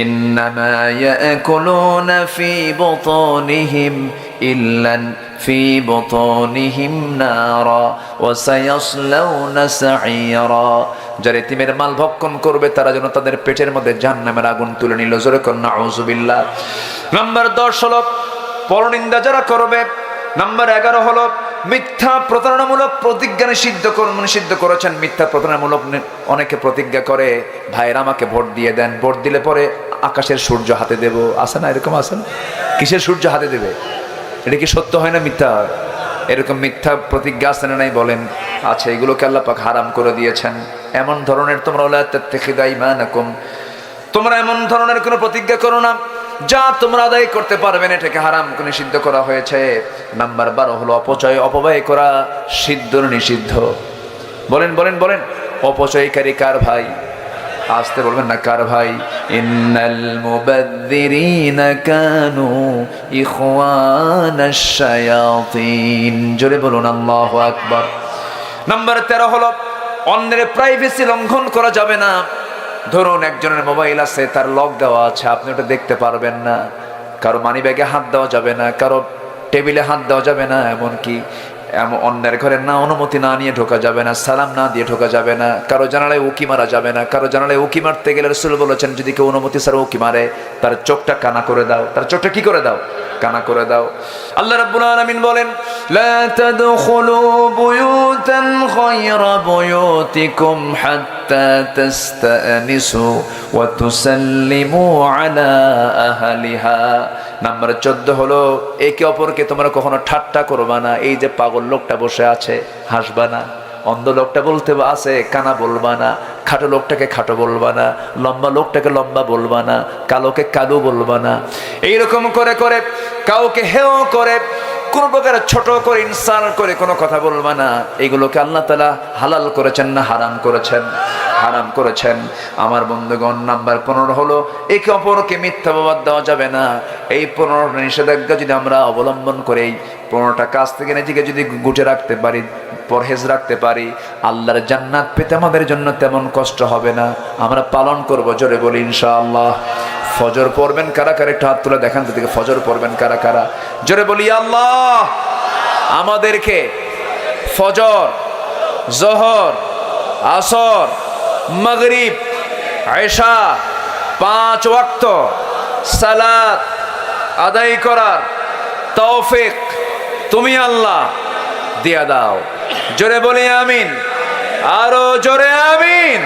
ইন্নামা ইয়াকুলুনা ফি বুতুনিহিম ইল্লান ফি বুতুনিহিম নারা ওয়া সায়াসলাউনা সাঈরা। যারা এতিমের মাল ভক্ষণ করবে তারা যেন তাদের পেটের মধ্যে জাহান্নামের আগুন তুলে নিল, জোরে কর নাউযুবিল্লাহ। নাম্বার 10 হলো পরনিন্দা যারা করবে। নাম্বার 11 হলো মিথ্যা প্রতারণামূলক প্রতিজ্ঞা নিষিদ্ধ করেছেন। মিথ্যা প্রতারণামূলক অনেকে প্রতিজ্ঞা করে, ভাইয়ের আমাকে ভোট দিয়ে দেন, ভোট দিলে পরে আকাশের সূর্য হাতে দেব, আছে না এরকম? আছে না? কিসের সূর্য হাতে দেবে? এটা কি সত্য হয় না মিথ্যা হয়? এরকম মিথ্যা প্রতিজ্ঞা আছে না নাই বলেন? আচ্ছা, এগুলোকে আল্লাহ পাক হারাম করে দিয়েছেন। এমন ধরনের তোমরা লা তাত্তাখিযু আইমানাকুম, তোমরা এমন ধরনের কোনো প্রতিজ্ঞা করো না যা তোমরা আদায় করতে পারবে না, এটাকে হারাম করে নিষিদ্ধ করা হয়েছে। নাম্বার 12 হলো অপব্যয় করা সিদ্ধ নিষিদ্ধ। বলেন বলেন বলেন, অপচয়কারী কার ভাই? আসতে বলবেন না, কার ভাই? ইন্নাল মুবাযযিরিনা কানু ইখওয়ানাশ শায়াতিন, জোরে বলুন আল্লাহু আকবার। নাম্বার 13 হলো অন্যের প্রাইভেসি লঙ্ঘন করা যাবে না। ধরুন একজনের মোবাইল আছে, তার লক দেওয়া আছে, আপনি ওটা দেখতে পারবেন না। কারো মানি ব্যাগে হাত দেওয়া যাবে না, কারো টেবিলে হাত দেওয়া যাবে না, এমনকি অন্যের ঘরে না অনুমতি না নিয়ে ঢোকা যাবে না, সালাম না দিয়ে ঢোকা যাবে না, কারো জানালায় উকি মারা যাবে না। কারো জানালায় উকি মারতে গেলে রাসূল বলেছেন যদি কেউ অনুমতি ছাড়া উকি মারে তার চোখটা কানা করে দাও, তার চোখটা কি করে দাও? কানা করে দাও। আল্লাহ রাব্বুল আলামিন বলেন লা তাদখুলু বুয়ুতান গায়রা বুয়ুতিকুম হাত্তা তাস্তানিসু ওয়া তুসাল্লিমু আলা আহলিহা। নাম্বার 14 হলো একে অপরকে তোমরা কখনো ঠাট্টা করবা না। এই যে পাগল লোকটা বসে আছে, হাসবা না। অন্ধ লোকটা বলতে আছে, কানা বলবা না। খাটো লোকটাকে খাটো বলবা না, লম্বা লোকটাকে লম্বা বলবা না, কালোকে কালো বলবা না। এইরকম করে করে কাউকে হেয় করে, কোন প্রকার ছোট করে ইনসাল্ট করে কোনো কথা বলবা না। এগুলোকে আল্লাহ তাআলা হালাল করেছেন না হারাম করেছেন? হারাম করেছেন। আমার বন্ধুগণ, নাম্বার 15 হলো একে অপরকে মিথ্যা অপবাদ দেওয়া যাবে না। এই 15টা নিষেধাজ্ঞা যদি আমরা অবলম্বন করে এই 15টা কাজ থেকে নিজেকে যদি গুটে রাখতে পারি, পরহেজ রাখতে পারি, আল্লাহর জান্নাত পেতে আমাদের জন্য তেমন কষ্ট হবে না। আমরা পালন করব, জোরে বলি ইনশাআল্লাহ। ফজর পড়বেন কারা কারা? একটু হাত তুলে দেখান তো দেখি, ফজর পড়বেন কারা কারা? জোরে বলি আল্লাহ। আমাদেরকে ফজর, জোহর, আসর, মাগরিব, ইশা 5 ওয়াক্ত সালাত আদায় করার তৌফিক তুমি আল্লাহ দিয়া দাও। জোরে বলি আমিন। আরো জোরে আমিন।